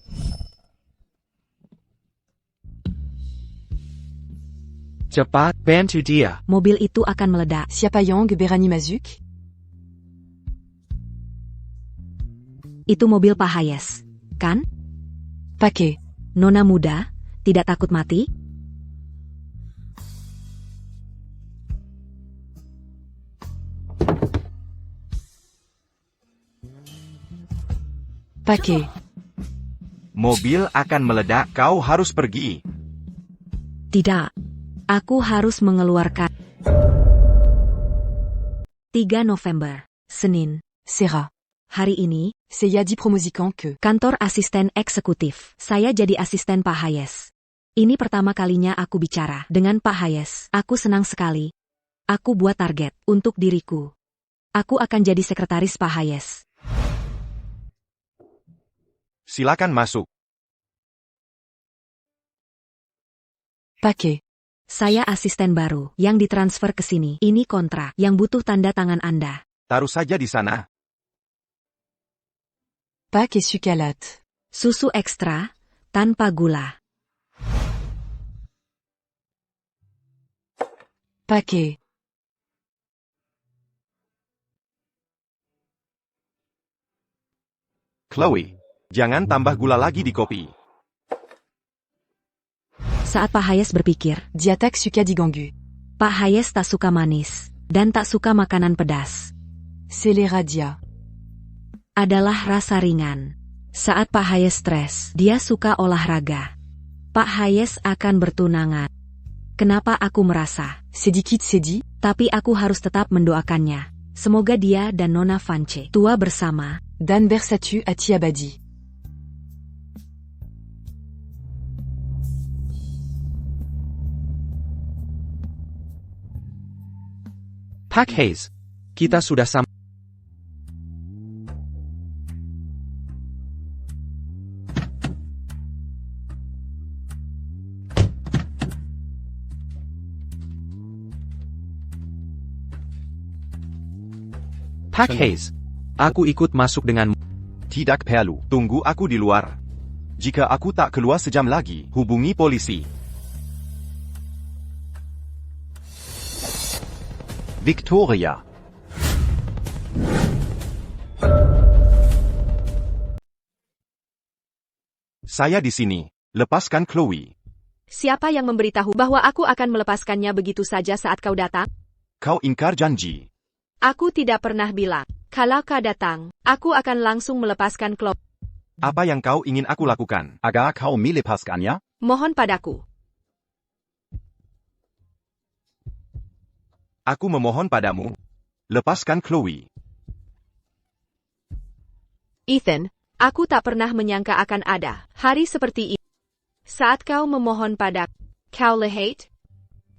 S5: Cepat, bantu dia.
S6: Mobil itu akan meledak.
S1: Siapa Yang Berani Mazuk.
S6: Itu mobil Pak Hayes, kan?
S1: Paquet.
S6: Nona muda, tidak takut mati?
S1: Paquet.
S2: Mobil akan meledak, kau harus pergi.
S6: Tidak. Aku harus mengeluarkan. 3 November, Senin.
S1: Serra.
S6: Hari ini,
S1: C'est Yadi Promozikan que.
S6: kantor asisten eksekutif. Saya jadi asisten Pak Hayes. Ini pertama kalinya aku bicara dengan Pak Hayes. Aku senang sekali. Aku buat target untuk diriku. Aku akan jadi sekretaris Pak Hayes.
S2: Silakan masuk.
S1: Paquet.
S6: Saya asisten baru yang ditransfer ke sini. Ini kontrak yang butuh tanda tangan Anda.
S2: Taruh saja di sana.
S1: Pack et sucalate.
S6: Susu ekstra, tanpa gula.
S1: Paquet.
S2: Chloe, jangan tambah gula lagi di kopi.
S6: Saat Pak Hayes berpikir,
S1: Diatak Suka Digangu.
S6: Pak Hayes tak suka manis dan tak suka makanan pedas.
S1: Céleradia.
S6: Adalah rasa ringan. Saat Pak Hayes stres, dia suka olahraga. Pak Hayes akan bertunangan. Kenapa aku merasa?
S1: Sedikit Sedi.
S6: Tapi aku harus tetap mendoakannya. Semoga dia dan Nona Vance tua bersama.
S1: Dan Bersatu Ati Abadi.
S5: Pak Hayes. Kita sudah sampai. Pak Hayes. Aku ikut masuk denganmu.
S4: Tidak perlu.
S2: Tunggu aku di luar. Jika aku tak keluar sejam lagi, hubungi polisi.
S4: Victoria.
S2: Saya di sini. Lepaskan Chloe.
S3: Siapa yang memberitahu bahwa aku akan melepaskannya begitu saja saat kau datang?
S2: Kau ingkar janji.
S3: Aku tidak pernah bilang. Kalau kau datang, aku akan langsung melepaskan Chloe.
S2: Apa yang kau ingin aku lakukan?
S4: Agar kau melepaskannya?
S3: Mohon padaku.
S2: Aku memohon padamu. Lepaskan Chloe.
S3: Ethan, aku tak pernah menyangka akan ada hari seperti ini. Saat kau memohon pada kau lihat,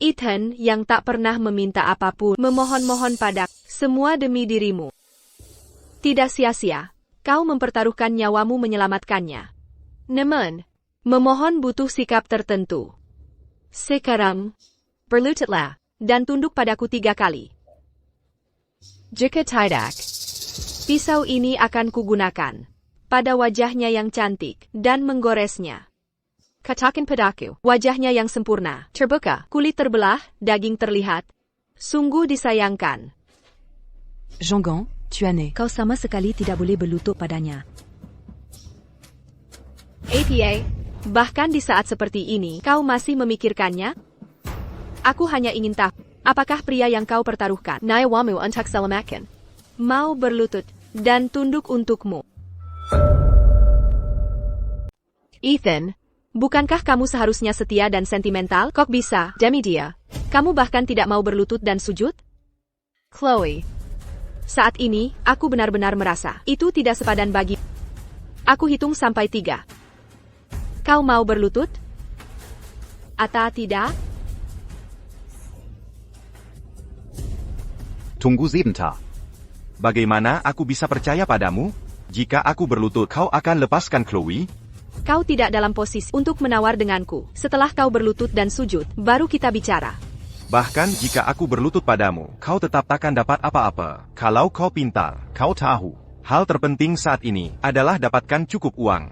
S3: Ethan yang tak pernah meminta apapun memohon-mohon pada semua demi dirimu. Tidak sia-sia, kau mempertaruhkan nyawamu menyelamatkannya. Namun, memohon butuh sikap tertentu. Sekarang, berlututlah, dan tunduk padaku 3 kali. Jika tidak, pisau ini akan kugunakan pada wajahnya yang cantik dan menggoresnya. Katakan padaku, wajahnya yang sempurna, terbuka, kulit terbelah, daging terlihat. Sungguh disayangkan.
S1: Jongan, tu as né.
S6: Kau sama sekali tidak boleh berlutut padanya.
S3: APA, bahkan di saat seperti ini, kau masih memikirkannya? Aku hanya ingin tahu, apakah pria yang kau pertaruhkan, Nyawamu untuk selamatkan, mau berlutut dan tunduk untukmu? Ethan, bukankah kamu seharusnya setia dan sentimental? Kok bisa, demi dia, kamu bahkan tidak mau berlutut dan sujud? Chloe, saat ini, aku benar-benar merasa, itu tidak sepadan bagi. Aku hitung sampai 3. Kau mau berlutut? Atau tidak?
S4: Tunggu sebentar.
S2: Bagaimana aku bisa percaya padamu? Jika aku berlutut, kau akan lepaskan Chloe?
S3: Kau tidak dalam posisi untuk menawar denganku. Setelah kau berlutut dan sujud, baru kita bicara.
S2: Bahkan jika aku berlutut padamu, kau tetap takkan dapat apa-apa. Kalau kau pintar,
S4: Kau tahu.
S2: hal terpenting saat ini adalah dapatkan cukup uang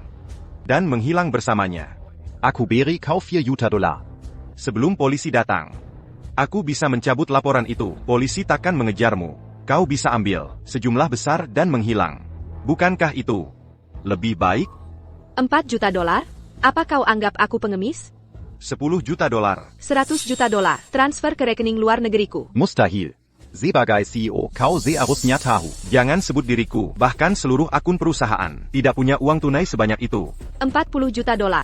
S2: dan menghilang bersamanya.
S4: Aku beri kau 4 juta dolar.
S2: Sebelum polisi datang, aku bisa mencabut laporan itu. Polisi takkan mengejarmu. Kau bisa ambil sejumlah besar dan menghilang. Bukankah itu lebih baik?
S3: 4 juta dolar? Apa kau anggap aku pengemis?
S2: 10 juta dolar.
S3: 100 juta dolar. Transfer ke rekening luar negeriku.
S4: Mustahil. Sebagai CEO, kau seharusnya tahu.
S2: Jangan sebut diriku, bahkan seluruh akun perusahaan tidak punya uang tunai sebanyak itu.
S3: 40 juta dolar.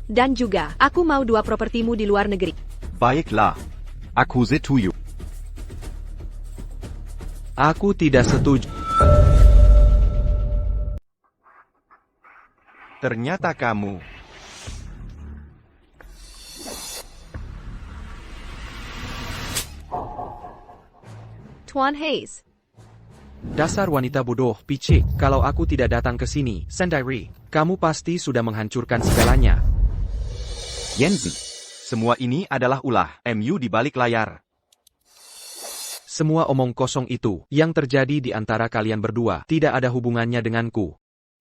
S3: Dan juga, aku mau 2 propertimu di luar negeri.
S2: Baiklah.
S4: Aku setuju.
S5: Aku tidak setuju.
S2: Ternyata kamu.
S3: Tuan Hayes.
S5: Dasar wanita bodoh, picik. Kalau aku tidak datang ke sini, Sendiri, kamu pasti sudah menghancurkan segalanya.
S4: Jensen.
S2: Semua ini adalah ulah MU di balik layar.
S5: Semua omong kosong itu, yang terjadi di antara kalian berdua, tidak ada hubungannya denganku.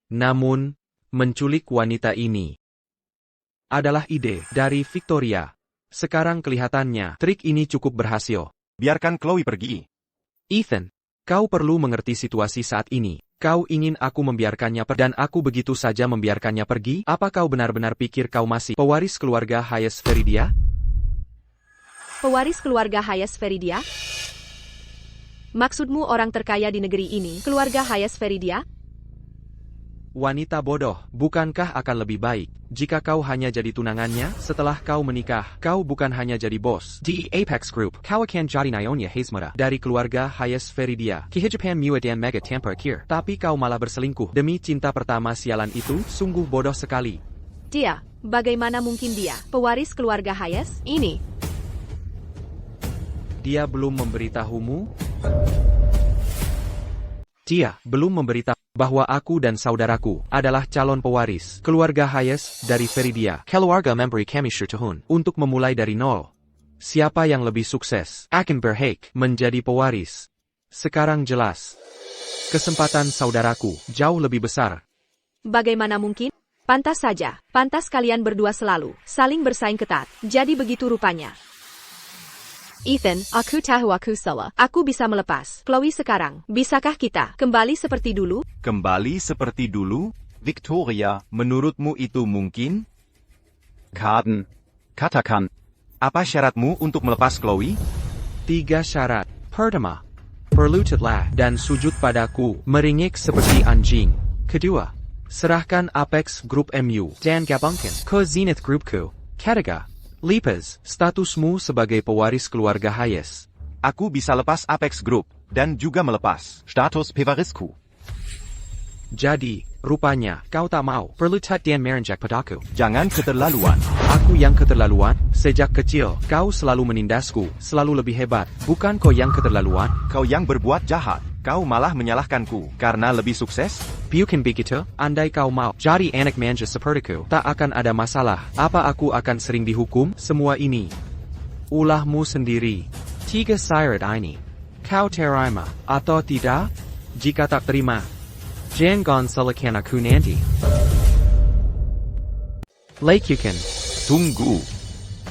S5: Namun, menculik wanita ini adalah ide dari Victoria. Sekarang kelihatannya, trik ini cukup berhasil.
S2: Biarkan Chloe pergi.
S5: Ethan, kau perlu mengerti situasi saat ini. Kau ingin aku membiarkannya pergi dan aku begitu saja membiarkannya pergi? Apa kau benar-benar pikir kau masih pewaris keluarga Hayes Feridia?
S3: Pewaris keluarga Hayes Feridia? Maksudmu orang terkaya di negeri ini, keluarga Hayes Feridia?
S5: Wanita bodoh, bukankah akan lebih baik jika kau hanya jadi tunangannya? Setelah kau menikah, kau bukan hanya jadi bos di Apex Group, kau akan jadi Nyonya Hazmara dari keluarga Hayes Feridia. Kehidupan mua dan mega tanpa akhir, tapi kau malah berselingkuh demi cinta pertama. Sialan itu sungguh bodoh sekali.
S3: Dia, bagaimana mungkin dia, pewaris keluarga Hayes? Ini.
S5: Dia belum memberitahumu? Dia belum memberitahu bahwa aku dan saudaraku adalah calon pewaris keluarga Hayes dari Feridia. Keluarga memberi kami syutuhun untuk memulai dari nol. Siapa yang lebih sukses akan berhak menjadi pewaris. Sekarang jelas. Kesempatan saudaraku jauh lebih besar.
S3: Bagaimana mungkin? Pantas saja, pantas kalian berdua selalu saling bersaing ketat. Jadi begitu rupanya. Ethan, aku tahu aku salah. Aku bisa melepas Chloe sekarang. Bisakah kita kembali seperti dulu?
S2: Kembali seperti dulu?
S4: Victoria.
S2: Menurutmu itu mungkin?
S4: Kaden. Katakan.
S2: Apa syaratmu untuk melepas Chloe?
S5: 3 syarat. Pertama, berlututlah dan sujud padaku, meringik seperti anjing. Kedua, serahkan Apex Group MU dan gabungkan ke Zenith Groupku. Ketiga, lipas statusmu sebagai pewaris keluarga Hayes.
S2: Aku bisa lepas Apex Group dan juga melepas
S4: Status pewarisku.
S5: Jadi, rupanya, kau tak mau berlutut dan merenjak padaku.
S2: Jangan keterlaluan.
S5: Aku yang keterlaluan? Sejak kecil, kau selalu menindasku, selalu lebih hebat. Bukan kau yang keterlaluan?
S2: Kau yang berbuat jahat. Kau malah menyalahkanku karena lebih sukses?
S5: Bukan begitu, andai kau mau jadi anak manja sepertiku, tak akan ada masalah. Apa aku akan sering dihukum? Semua ini ulahmu sendiri. 3 syarat ini. Kau terima atau tidak? Jika tak terima, jangan salahkan aku nanti. Lakukan.
S2: Tunggu.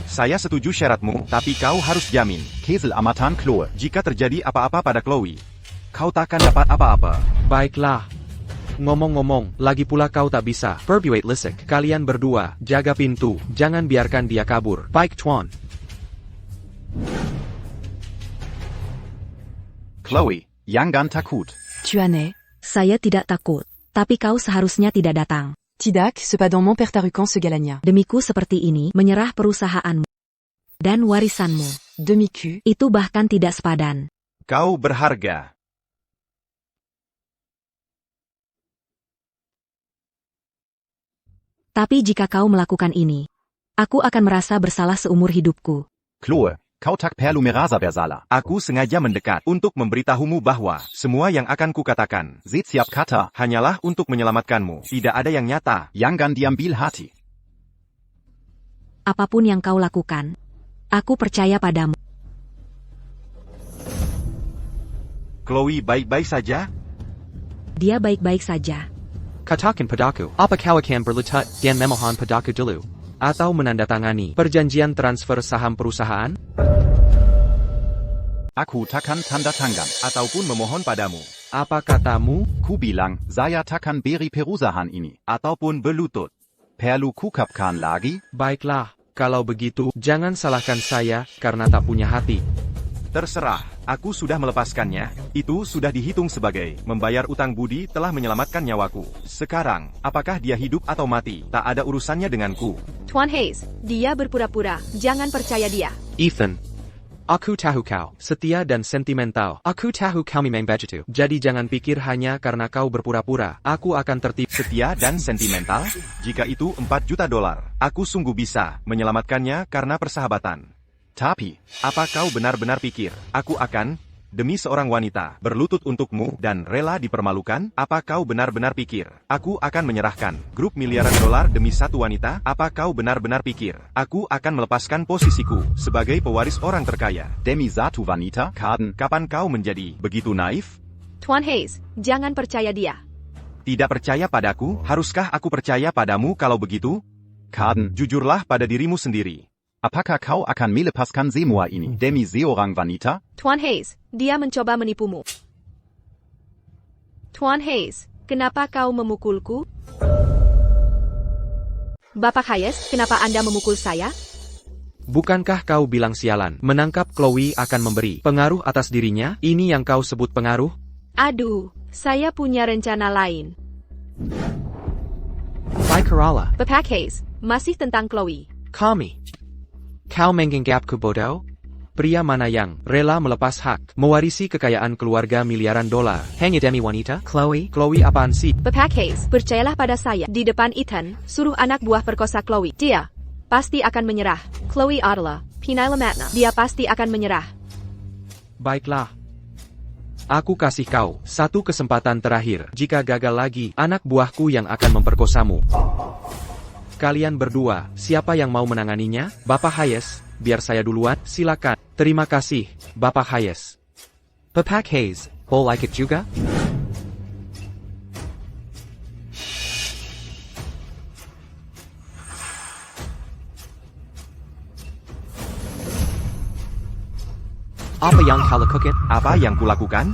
S2: Saya setuju syaratmu, tapi kau harus jamin.
S4: Kesel amatan Chloe.
S2: Jika terjadi apa-apa pada Chloe, kau takkan dapat apa-apa.
S5: Baiklah. Ngomong-ngomong, lagi pula kau tak bisa berbuat lisik. Kalian berdua, jaga pintu, jangan biarkan dia kabur. Baik tuan.
S4: Chloe, jangan takut.
S1: Tuanais,
S6: Saya tidak takut. Tapi kau seharusnya tidak datang.
S1: Tidak, cependant mon père Tarukan se galagna.
S6: Demiku seperti ini, menyerah perusahaanmu dan warisanmu.
S1: Demi-cu,
S6: Itu bahkan tidak sepadan.
S2: Kau berharga.
S6: Tapi jika kau melakukan ini, aku akan merasa bersalah seumur hidupku.
S4: Chloe, kau tak perlu merasa bersalah.
S2: Aku sengaja mendekat untuk memberitahumu bahwa semua yang akan kukatakan
S4: Setiap kata,
S2: hanyalah untuk menyelamatkanmu. Tidak ada yang nyata.
S4: jangan diambil hati.
S6: Apapun yang kau lakukan, aku percaya padamu.
S2: Chloe baik-baik saja?
S6: Dia baik-baik saja.
S5: Katakan padaku, apa kau akan berlutut dan memohon padaku dulu? Atau menandatangani perjanjian transfer saham perusahaan?
S4: Aku takkan tanda tangan.
S2: Ataupun memohon padamu?
S5: Apa katamu?
S4: Ku bilang, saya takkan beri perusahaan ini.
S2: Ataupun berlutut?
S4: Perlu kukapkan lagi?
S5: Baiklah, kalau begitu, jangan salahkan saya karena tak punya hati.
S2: Terserah, aku sudah melepaskannya. Itu sudah dihitung sebagai membayar utang budi telah menyelamatkan nyawaku. Sekarang, apakah dia hidup atau mati, tak ada urusannya denganku.
S3: Tuan Hayes, dia berpura-pura, jangan percaya dia.
S5: Ethan, aku tahu kau setia dan sentimental. Aku tahu kau memang begitu. Jadi jangan pikir hanya karena kau berpura-pura, aku akan tertipu.
S2: Setia dan sentimental? Jika itu $4 juta, aku sungguh bisa menyelamatkannya karena persahabatan.
S4: Tapi,
S2: Apa kau benar-benar pikir, aku akan, demi seorang wanita, berlutut untukmu dan rela dipermalukan? Apa kau benar-benar pikir, aku akan menyerahkan grup miliaran dolar demi satu wanita? Apa kau benar-benar pikir, aku akan melepaskan posisiku sebagai pewaris orang terkaya?
S4: demi satu wanita, Kaden,
S2: Kapan kau menjadi begitu naif?
S3: Tuan Hayes, jangan percaya dia.
S2: Tidak percaya padaku? Haruskah aku percaya padamu kalau begitu?
S4: Kaden,
S2: Jujurlah pada dirimu sendiri.
S4: apakah kau akan melepaskan semua ini demi seorang wanita?
S3: Tuan Hayes, dia mencoba menipumu. Tuan Hayes, kenapa kau memukulku? Bapak Hayes, kenapa Anda memukul saya?
S5: Bukankah kau bilang sialan, menangkap Chloe akan memberi pengaruh atas dirinya? Ini yang kau sebut pengaruh?
S3: Aduh, saya punya rencana lain.
S5: Baik Kerala,
S3: Bapak Hayes, masih tentang Chloe.
S5: kami. Kau menganggapku bodoh? Pria mana yang rela melepas hak, mewarisi kekayaan keluarga miliaran dolar, hanya demi wanita? Chloe apaan sih?
S3: Bapak Hayes, percayalah pada saya. Di depan Ethan, suruh anak buah perkosa Chloe. Dia pasti akan menyerah. Chloe adalah Pinailamatna. Dia pasti akan menyerah.
S5: Baiklah. Aku kasih kau satu kesempatan terakhir. Jika gagal lagi, anak buahku yang akan memperkosamu. Kalian berdua, siapa yang mau menanganinya? Bapak Hayes, biar saya duluan, silakan. Terima kasih, Bapak Hayes. Bapak Hayes, kau like it juga? Apa yang kau lakukan?
S2: Apa yang kulakukan?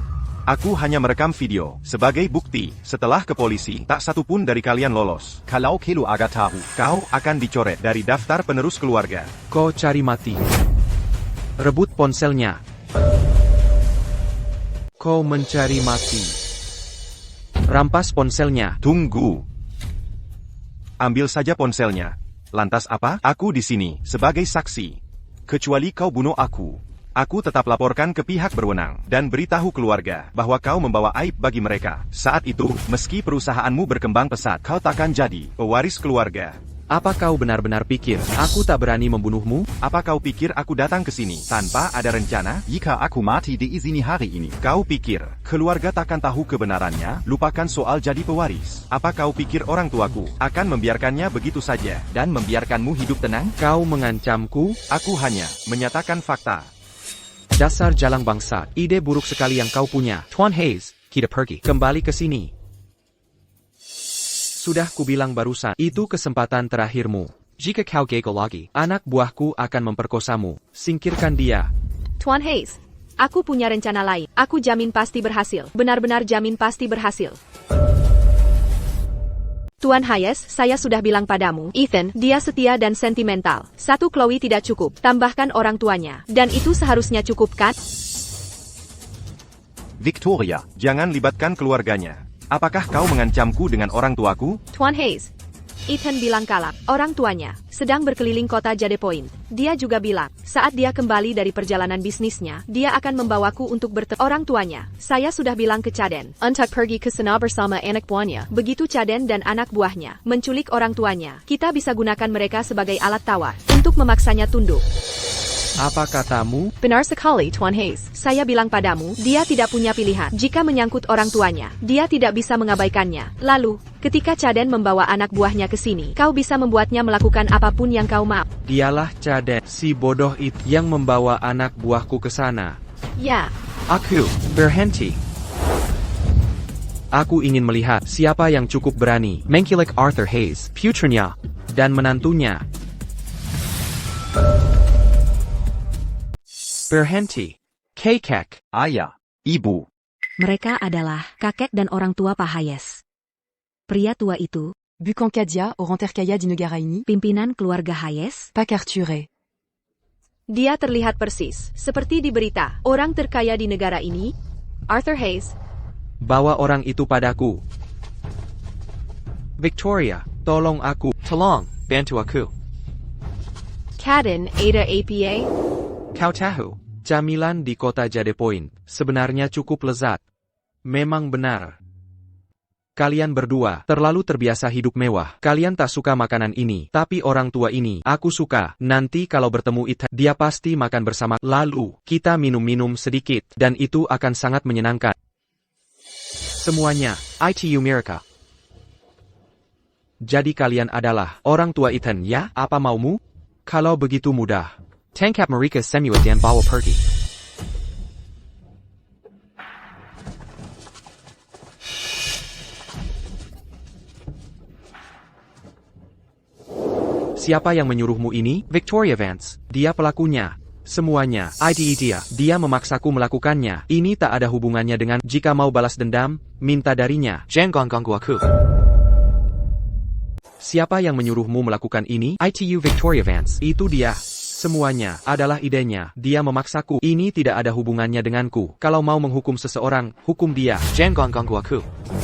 S2: Aku hanya merekam video sebagai bukti. Setelah ke polisi, tak satu pun dari kalian lolos.
S4: Kalau kelu agak tahu,
S2: Kau akan dicoret dari daftar penerus keluarga.
S5: Kau cari mati. Rebut ponselnya. Kau mencari mati. Rampas ponselnya.
S2: Tunggu. Ambil saja ponselnya. Lantas apa? Aku di sini sebagai saksi. Kecuali kau bunuh aku. Aku tetap laporkan ke pihak berwenang, dan beritahu keluarga, bahwa kau membawa aib bagi mereka. Saat itu, meski perusahaanmu berkembang pesat, kau takkan jadi pewaris keluarga.
S5: Apa kau benar-benar pikir, aku tak berani membunuhmu?
S2: Apa kau pikir aku datang ke sini tanpa ada rencana?
S4: Jika aku mati di sini hari ini,
S2: Kau pikir, keluarga takkan tahu kebenarannya? Lupakan soal jadi pewaris. Apa kau pikir orang tuaku akan membiarkannya begitu saja, dan membiarkanmu hidup tenang?
S5: Kau mengancamku?
S2: Aku hanya menyatakan fakta.
S5: Dasar jalang bangsa, ide buruk sekali yang kau punya. Tuan Hayes, kita pergi. Kembali ke sini. Sudah kubilang barusan, itu kesempatan terakhirmu. Jika kau gagal lagi, anak buahku akan memperkosamu. Singkirkan dia.
S3: Tuan Hayes, aku punya rencana lain. Aku jamin pasti berhasil. Benar-benar jamin pasti berhasil. Tuan Hayes, saya sudah bilang padamu, Ethan, dia setia dan sentimental. Satu Chloe tidak cukup, tambahkan orang tuanya. Dan itu seharusnya cukup kan?
S4: Victoria,
S2: Jangan libatkan keluarganya. Apakah kau mengancamku dengan orang tuaku?
S3: Tuan Hayes, Ethan bilang kalap. Orang tuanya sedang berkeliling kota Jade Point. Dia juga bilang, saat dia kembali dari perjalanan bisnisnya, dia akan membawaku untuk bertemu orang tuanya. Saya sudah bilang ke Chaden, untuk pergi ke sana bersama anak buahnya. Begitu Chaden dan anak buahnya menculik orang tuanya, kita bisa gunakan mereka sebagai alat tawar untuk memaksanya tunduk.
S5: Apa katamu?
S3: Benar sekali, Tuan Hayes. Saya bilang padamu, dia tidak punya pilihan. Jika menyangkut orang tuanya, dia tidak bisa mengabaikannya. Lalu, ketika Chaden membawa anak buahnya ke sini, kau bisa membuatnya melakukan apapun yang kau mau.
S5: Dialah Chaden, si bodoh itu yang membawa anak buahku ke sana.
S3: Ya,
S5: Aku berhenti. Aku ingin melihat siapa yang cukup berani mengkilik Arthur Hayes, putranya, dan menantunya. Berhenti. Kakek.
S4: ayah, ibu.
S6: Mereka adalah kakek dan orang tua Pak Hayes. Pria tua itu,
S1: Bucancadia, Oranterkaya Dinegaraini,
S6: pimpinan keluarga Hayes,
S1: Pak Arthuré.
S3: dia terlihat persis seperti di berita. Orang terkaya di negara ini, Arthur Hayes.
S5: Bawa orang itu padaku. Victoria, tolong aku. Tolong, bantu aku.
S3: Chaden, Ada APA.
S5: Kau tahu, camilan di kota Jade Point sebenarnya cukup lezat. Memang benar. Kalian berdua terlalu terbiasa hidup mewah. Kalian tak suka makanan ini, tapi orang tua ini aku suka. Nanti kalau bertemu Ethan, dia pasti makan bersama. Lalu, kita minum-minum sedikit, dan itu akan sangat menyenangkan. Semuanya, ITU Miracle. Jadi kalian adalah orang tua Ethan, ya? Apa maumu? Kalau begitu mudah. Tangkap mereka semua dan bawa pergi. Siapa yang menyuruhmu ini? Victoria Vance. Dia pelakunya. Semuanya. Dia. Dia memaksaku melakukannya. Ini tak ada hubungannya dengan jika mau balas dendam, minta darinya. Jangan ganggu aku. Siapa yang menyuruhmu melakukan ini? ITU Victoria Vance. Itu dia. Semuanya adalah idenya. Dia memaksaku. Ini tidak ada hubungannya denganku. Kalau mau menghukum seseorang, hukum dia. Jangan ganggu aku.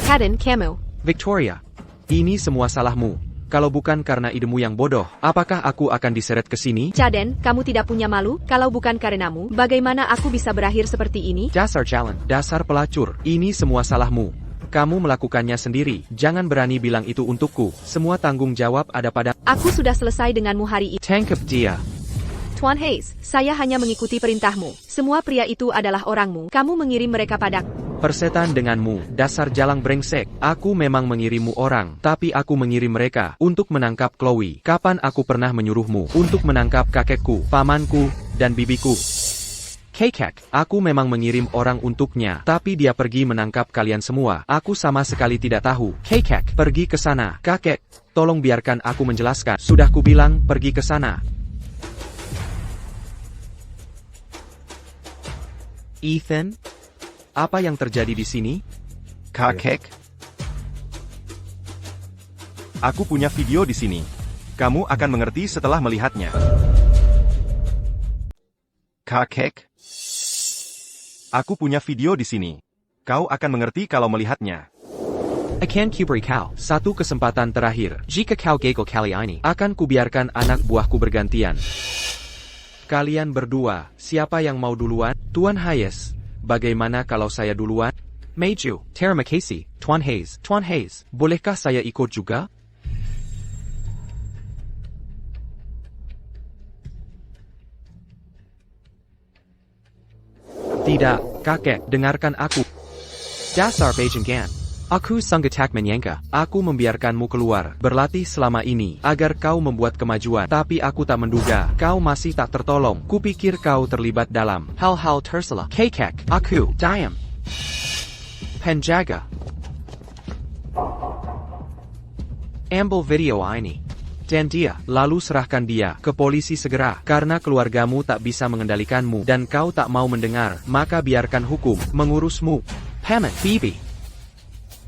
S3: Chaden, kamu.
S5: Victoria, ini semua salahmu. Kalau bukan karena idemu yang bodoh, apakah aku akan diseret ke sini?
S3: Chaden, kamu tidak punya malu? Kalau bukan karenamu, bagaimana aku bisa berakhir seperti ini?
S5: Dasar jalan, dasar pelacur. Ini semua salahmu. Kamu melakukannya sendiri. Jangan berani bilang itu untukku. Semua tanggung jawab ada pada...
S3: Aku sudah selesai denganmu hari ini.
S5: Tangkap dia.
S3: Tuan Hayes, saya hanya mengikuti perintahmu. Semua pria itu adalah orangmu. Kamu mengirim mereka padaku.
S5: Persetan denganmu, dasar jalang brengsek. Aku memang mengirimmu orang, tapi aku mengirim mereka untuk menangkap Chloe. Kapan aku pernah menyuruhmu untuk menangkap kakekku, pamanku, dan bibiku? Kakek, aku memang mengirim orang untuknya, tapi dia pergi menangkap kalian semua. Aku sama sekali tidak tahu. Kakek, pergi ke sana. Kakek, tolong biarkan aku menjelaskan. Sudah kubilang, pergi ke sana. Ethan, apa yang terjadi di sini?
S4: Kakek,
S2: Aku punya video di sini. Kamu akan mengerti setelah melihatnya.
S4: kakek,
S2: Aku punya video di sini. Kau akan mengerti kalau melihatnya.
S5: Akan kuberi kau satu kesempatan terakhir. Jika kau gagal kali ini, akan kubiarkan anak buahku bergantian. Kalian berdua, siapa yang mau duluan? Tuan Hayes, bagaimana kalau saya duluan? Meiju, terima kasih, Tuan Hayes. Tuan Hayes, bolehkah saya ikut juga? Tidak, kakek, dengarkan aku. Dasar Bajingan. Aku Sanggetak menyangka, aku membiarkanmu keluar, berlatih selama ini, agar kau membuat kemajuan. Tapi aku tak menduga, kau masih tak tertolong. Kupikir kau terlibat dalam hal-hal tersela. Kekek, aku, diam. Penjaga. Ambil video ini. Dan dia, lalu serahkan dia ke polisi segera, karena keluargamu tak bisa mengendalikanmu, dan kau tak mau mendengar, maka biarkan hukum mengurusmu. Paman, Phoebe.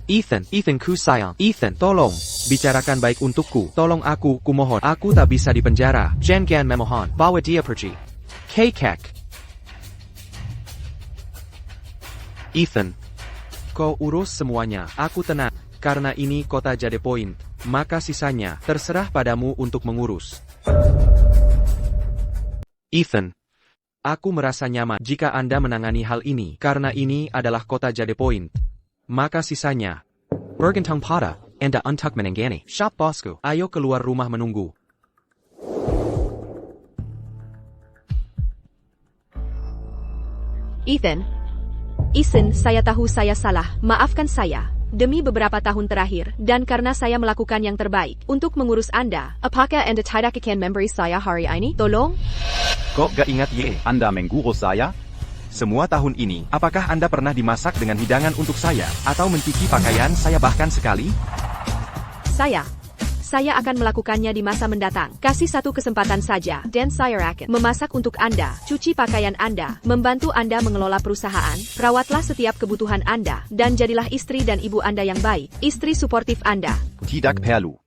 S5: Ethan, ku sayang. Ethan, tolong, bicarakan baik untukku. Tolong aku, kumohon. Aku tak bisa dipenjara. Jangan memohon, bawa dia pergi. Kekek. Ethan, kau urus semuanya, aku tenang. Karena ini kota Jade Point, maka sisanya terserah padamu untuk mengurus. Ethan, aku merasa nyaman jika Anda menangani hal ini, karena ini adalah kota Jade Point. Maka sisanya, bergantung pada Anda untuk menangani. Shop bosku, ayo keluar rumah menunggu.
S3: Ethan, saya tahu saya salah, maafkan saya. Demi beberapa tahun terakhir, dan karena saya melakukan yang terbaik untuk mengurus Anda, apakah Anda tidak akan memberi saya hari ini? Tolong?
S2: Kok gak ingat ye?
S4: Anda mengurus saya?
S2: Semua tahun ini, apakah Anda pernah dimasak dengan hidangan untuk saya, atau mencuci pakaian saya bahkan sekali?
S3: Saya akan melakukannya di masa mendatang. Kasih satu kesempatan saja, dan saya akan memasak untuk Anda, cuci pakaian Anda, membantu Anda mengelola perusahaan, rawatlah setiap kebutuhan Anda, dan jadilah istri dan ibu Anda yang baik, istri suportif Anda.
S4: Tidak perlu.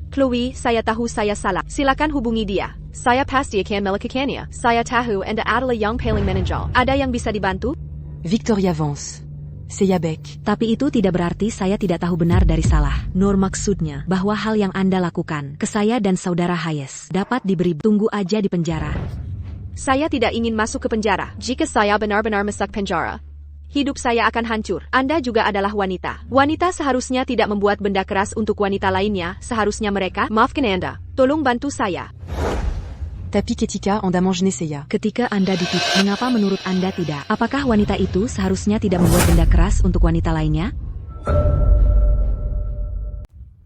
S3: Chloe, saya tahu saya salah. Silakan hubungi dia. Saya pasti akan melakukannya. Saya tahu Anda adalah yang paling menonjol. Ada yang bisa dibantu?
S1: Victoria Vance. C'est Yabek.
S6: Tapi itu tidak berarti saya tidak tahu benar dari salah. Nur maksudnya bahwa hal yang Anda lakukan ke saya dan saudara Hayes dapat diberi tunggu aja di penjara.
S3: Saya tidak ingin masuk ke penjara. Jika saya benar-benar masuk penjara, hidup saya akan hancur. Anda juga adalah wanita. Wanita seharusnya tidak membuat benda keras untuk wanita lainnya. Seharusnya mereka, maafkan Anda. Tolong bantu saya.
S1: Tapi ketika Anda menjelaskan,
S6: Ketika Anda ditipu, mengapa menurut Anda tidak? Apakah wanita itu seharusnya tidak membuat benda keras untuk wanita lainnya?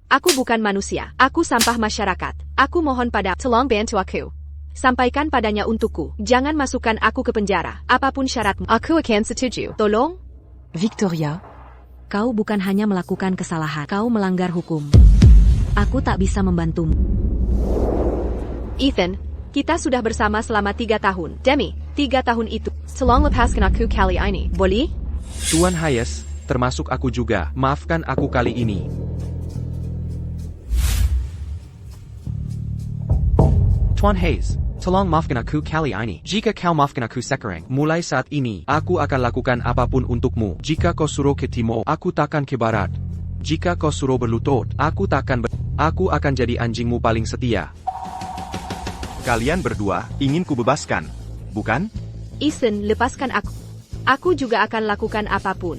S3: Aku bukan manusia. Aku sampah masyarakat. Aku mohon pada, tolong bantu aku. Sampaikan padanya untukku. Jangan masukkan aku ke penjara. Apapun syaratmu, aku akan setuju. Tolong?
S1: Victoria,
S6: Kau bukan hanya melakukan kesalahan, kau melanggar hukum. Aku tak bisa membantumu.
S3: Ethan, kita sudah bersama selama 3 tahun. Demi 3 tahun itu, tolong lepaskan aku kali ini. Boleh?
S5: Tuan Hayes, termasuk aku juga, maafkan aku kali ini. Tuan Hayes, tolong maafkan aku kali ini. Jika kau maafkan aku sekarang, mulai saat ini, aku akan lakukan apapun untukmu. Jika kau suruh ke timur, aku takkan ke barat. Jika kau suruh berlutut, aku akan jadi anjingmu paling setia.
S2: Kalian berdua ingin kubebaskan, bukan?
S3: Ethan, lepaskan aku. Aku juga akan lakukan apapun.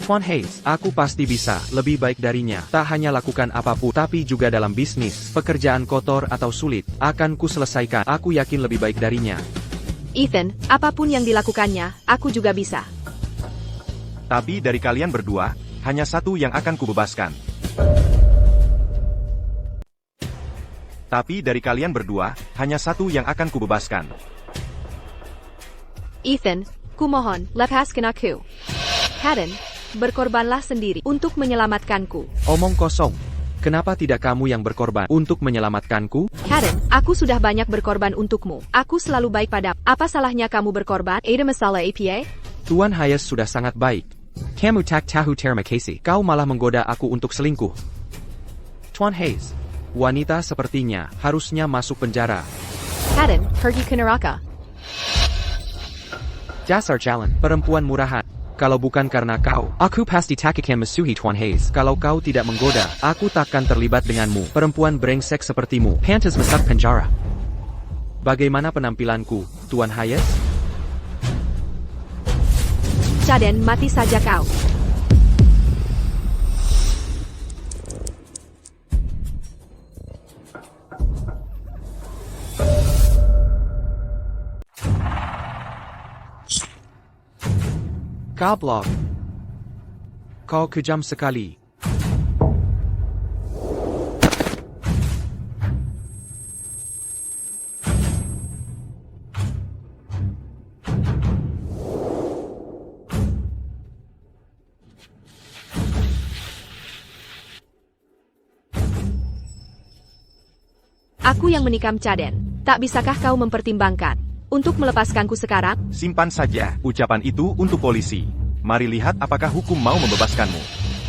S5: Tuan Hayes, aku pasti bisa, lebih baik darinya. Tak hanya lakukan apapun, tapi juga dalam bisnis, pekerjaan kotor atau sulit, akan ku selesaikan. Aku yakin lebih baik darinya.
S3: Ethan, apapun yang dilakukannya, aku juga bisa.
S2: Tapi dari kalian berdua, hanya satu yang akan kubebaskan. Tapi dari kalian berdua, hanya satu yang akan kubebaskan.
S3: Ethan, kumohon, lepaskan aku. Hayden, berkorbanlah sendiri untuk menyelamatkanku.
S5: Omong kosong. Kenapa tidak kamu yang berkorban untuk menyelamatkanku?
S3: Hayden, aku sudah banyak berkorban untukmu. Aku selalu baik padamu. Apa salahnya kamu berkorban? Ada masalah APA?
S5: Tuan Hayes sudah sangat baik. Kamu tak tahu terima kasih. Kau malah menggoda aku untuk selingkuh. Tuan Hayes, wanita sepertinya harusnya masuk penjara.
S3: Hayden, pergi ke neraka.
S5: Dasar jalan, perempuan murahan. Kalau bukan karena kau, aku pasti tak akan mesuhi Tuan Hayes. Kalau kau tidak menggoda, aku takkan terlibat denganmu. Perempuan brengsek sepertimu, pantas masuk penjara. Bagaimana penampilanku, Tuan Hayes?
S3: Chaden, mati saja kau.
S5: Goblok. Kau kejam sekali.
S3: Aku yang menikam Chaden. Tak bisakah kau mempertimbangkan untuk melepaskanku sekarang?
S2: Simpan saja ucapan itu untuk polisi. Mari lihat apakah hukum mau membebaskanmu.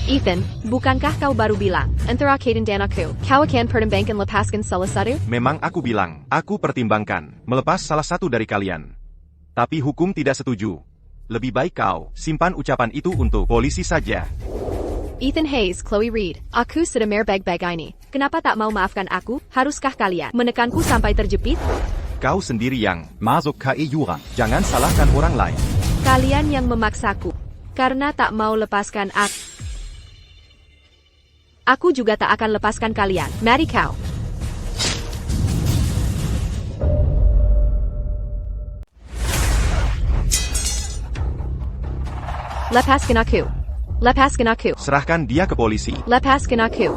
S3: Ethan, bukankah kau baru bilang, antara Kaden dan aku, kau akan pertimbangkan lepaskan salah satu?
S2: Memang aku bilang, aku pertimbangkan melepas salah satu dari kalian. Tapi hukum tidak setuju. Lebih baik kau simpan ucapan itu untuk polisi saja.
S3: Ethan Hayes, Chloe Reed, aku sudah baik-baik ini. Kenapa tak mau maafkan aku? Haruskah kalian menekanku sampai terjepit?
S2: Kau sendiri yang
S4: masuk KE jurang.
S2: jangan salahkan orang lain.
S3: Kalian yang memaksaku. Karena tak mau lepaskan aku. Aku juga tak akan lepaskan kalian. Mari kau. Lepaskan aku. Lepaskan aku.
S2: Serahkan dia ke polisi.
S3: Lepaskan aku.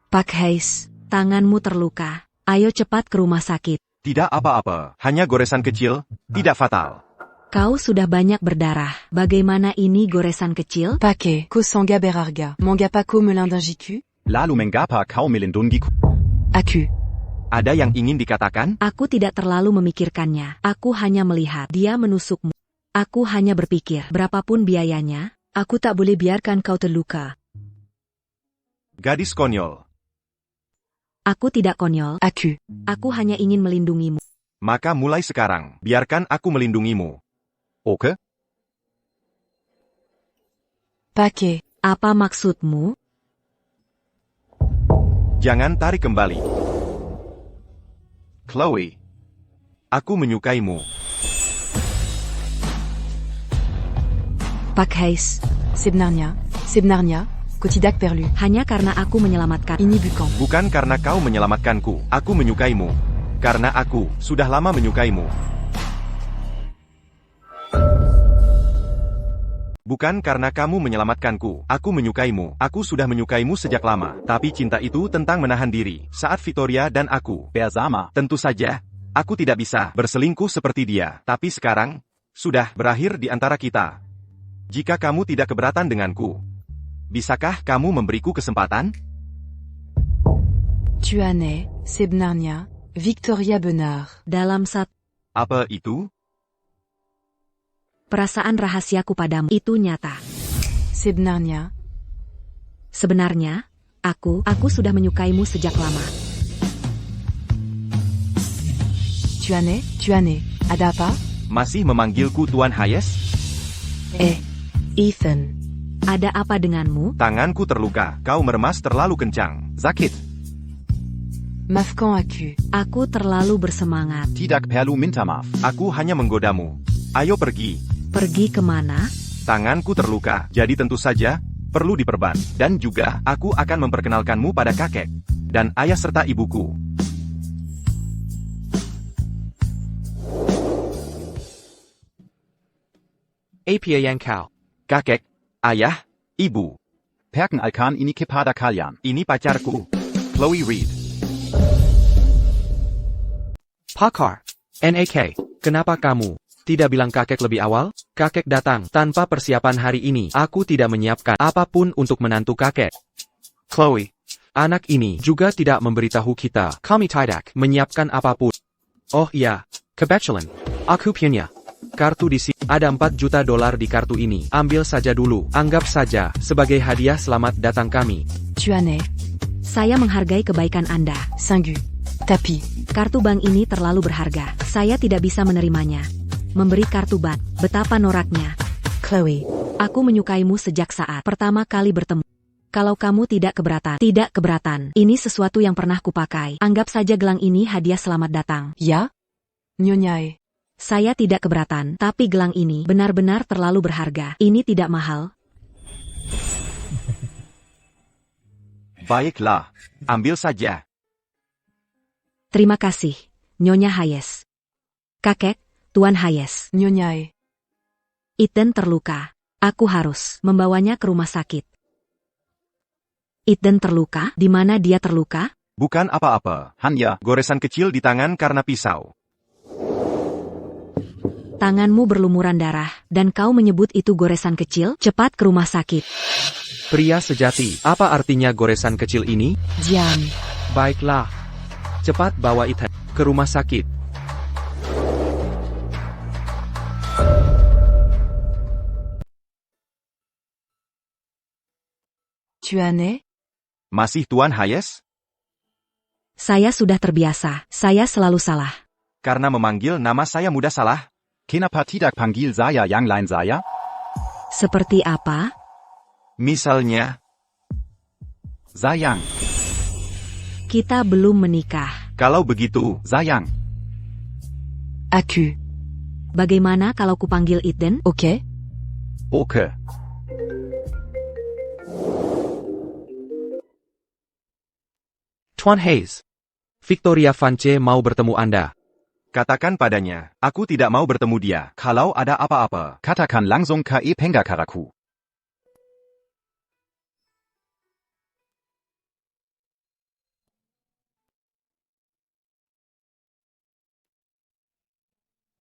S6: Pak Hayes, tanganmu terluka. Ayo cepat ke rumah sakit.
S2: Tidak apa-apa, hanya goresan kecil, tidak fatal.
S6: Kau sudah banyak berdarah. Bagaimana ini goresan kecil?
S1: Paquet, ko sanga berarga. Manga pako melindungiku?
S4: Lalu mengapa kau melindungiku?
S1: Aku.
S2: Ada yang ingin dikatakan?
S6: Aku tidak terlalu memikirkannya. Aku hanya melihat dia menusukmu. Aku hanya berpikir, berapapun biayanya, aku tak boleh biarkan kau terluka.
S2: Gadis konyol.
S6: Aku tidak konyol.
S1: Aku.
S6: Aku hanya ingin melindungimu.
S2: Maka mulai sekarang, biarkan aku melindungimu.
S4: Oke?
S1: Paquet.
S6: Apa maksudmu?
S2: Jangan tarik kembali. Chloe. Aku menyukaimu.
S1: Pak Hayes. Sebenarnya, ko tidak perlu.
S6: Hanya karena aku menyelamatkan.
S1: Ini bukan.
S2: Bukan karena kau menyelamatkanku, aku menyukaimu. Karena aku sudah lama menyukaimu. Bukan karena kamu menyelamatkanku, aku menyukaimu. Aku sudah menyukaimu sejak lama. Tapi cinta itu tentang menahan diri. Saat Victoria dan aku
S4: Bersama.
S2: tentu saja, aku tidak bisa berselingkuh seperti dia. Tapi sekarang, sudah berakhir di antara kita. Jika kamu tidak keberatan denganku, bisakah kamu memberiku kesempatan?
S1: Tuane, sebenarnya, Victoria benar.
S6: Dalam satu
S2: Apa itu?
S6: perasaan rahasiaku padamu itu nyata.
S1: Sebenarnya,
S6: Sebenarnya, aku sudah menyukaimu sejak lama.
S1: Tuane, ada apa?
S2: Masih memanggilku Tuan Hayes?
S1: Ethan.
S6: Ada apa denganmu?
S2: Tanganku terluka, kau meremas terlalu kencang.
S4: Sakit.
S1: Maafkan aku.
S6: Aku terlalu bersemangat.
S4: Tidak perlu minta maaf.
S2: Aku hanya menggodamu. Ayo pergi.
S6: Pergi kemana?
S2: Tanganku terluka, jadi tentu saja, perlu diperban. Dan juga, aku akan memperkenalkanmu pada kakek. Dan ayah serta ibuku.
S5: Apa yang kau?
S2: Kakek, ayah, ibu.
S4: Perkenalkan ini kepada kalian.
S2: Ini pacarku, Chloe Reed.
S5: Pakar. NAK. Kenapa kamu tidak bilang kakek lebih awal? Kakek datang tanpa persiapan hari ini. Aku tidak menyiapkan apapun untuk menantu kakek. Chloe. Anak ini juga tidak memberitahu kita. Kami tidak menyiapkan apapun. Oh iya. Kebetulan. Aku punya kartu di sini. Ada $4 juta di kartu ini. Ambil saja dulu. Anggap saja sebagai hadiah selamat datang kami.
S1: Tuane,
S6: Saya menghargai kebaikan Anda.
S1: Singu. Tapi,
S6: Kartu bank ini terlalu berharga. Saya tidak bisa menerimanya. Memberi kartu bank. Betapa noraknya.
S1: Chloe.
S6: Aku menyukaimu sejak saat pertama kali bertemu. Kalau kamu tidak keberatan. Ini sesuatu yang pernah kupakai. Anggap saja gelang ini hadiah selamat datang.
S1: Ya? Nyonyae.
S6: Saya tidak keberatan, tapi gelang ini benar-benar terlalu berharga. Ini tidak mahal.
S2: Baiklah, ambil saja.
S6: Terima kasih, Nyonya Hayes. Kakek, Tuan Hayes.
S1: Nyonyae.
S6: Eden terluka. Aku harus membawanya ke rumah sakit. Eden terluka? Di mana dia terluka?
S2: Bukan apa-apa.
S4: Hanya,
S2: Goresan kecil di tangan karena pisau.
S6: Tanganmu berlumuran darah, dan kau menyebut itu goresan kecil? Cepat ke rumah sakit.
S5: Pria sejati, apa artinya goresan kecil ini?
S6: Jam.
S5: Baiklah. Cepat bawa Ethan ke rumah sakit.
S1: Tu en es?
S2: Masih Tuan Hayes?
S6: Saya sudah terbiasa, saya selalu salah.
S2: Karena memanggil nama saya mudah salah?
S4: kenapa tidak panggil saya yang lain saya?
S6: Seperti apa?
S2: Misalnya,
S4: Sayang,
S6: Kita belum menikah.
S2: kalau begitu,
S4: sayang.
S1: Aku.
S6: Bagaimana kalau kupanggil Eden?
S1: Ok?
S4: Oke.
S5: Tuan Hayes. Victoria Vance mau bertemu Anda.
S2: katakan padanya, aku tidak mau bertemu dia, kalau ada apa-apa.
S4: Katakan langsung ke penggakaraku.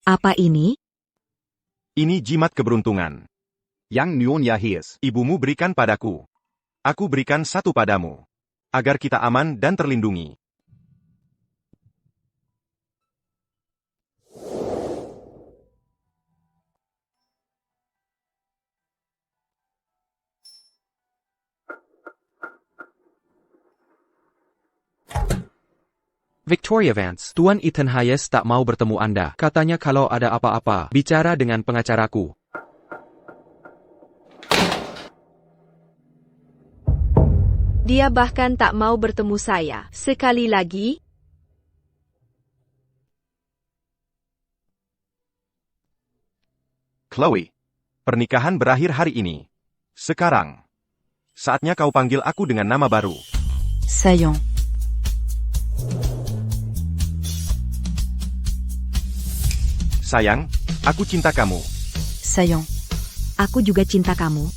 S6: Apa ini?
S2: Ini jimat keberuntungan.
S4: Yang Nyonya Hayes.
S2: Ibumu berikan padaku. Aku berikan satu padamu. Agar kita aman dan terlindungi.
S5: Victoria Vance, Tuan Ethan Hayes tak mau bertemu Anda. Katanya kalau ada apa-apa, bicara dengan pengacaraku.
S3: Dia bahkan tak mau bertemu saya. Sekali lagi,
S2: Chloe, pernikahan berakhir hari ini. Sekarang, saatnya kau panggil aku dengan nama baru.
S1: Sayon.
S2: Sayang, aku cinta kamu.
S1: Sayon.
S6: Aku juga cinta kamu.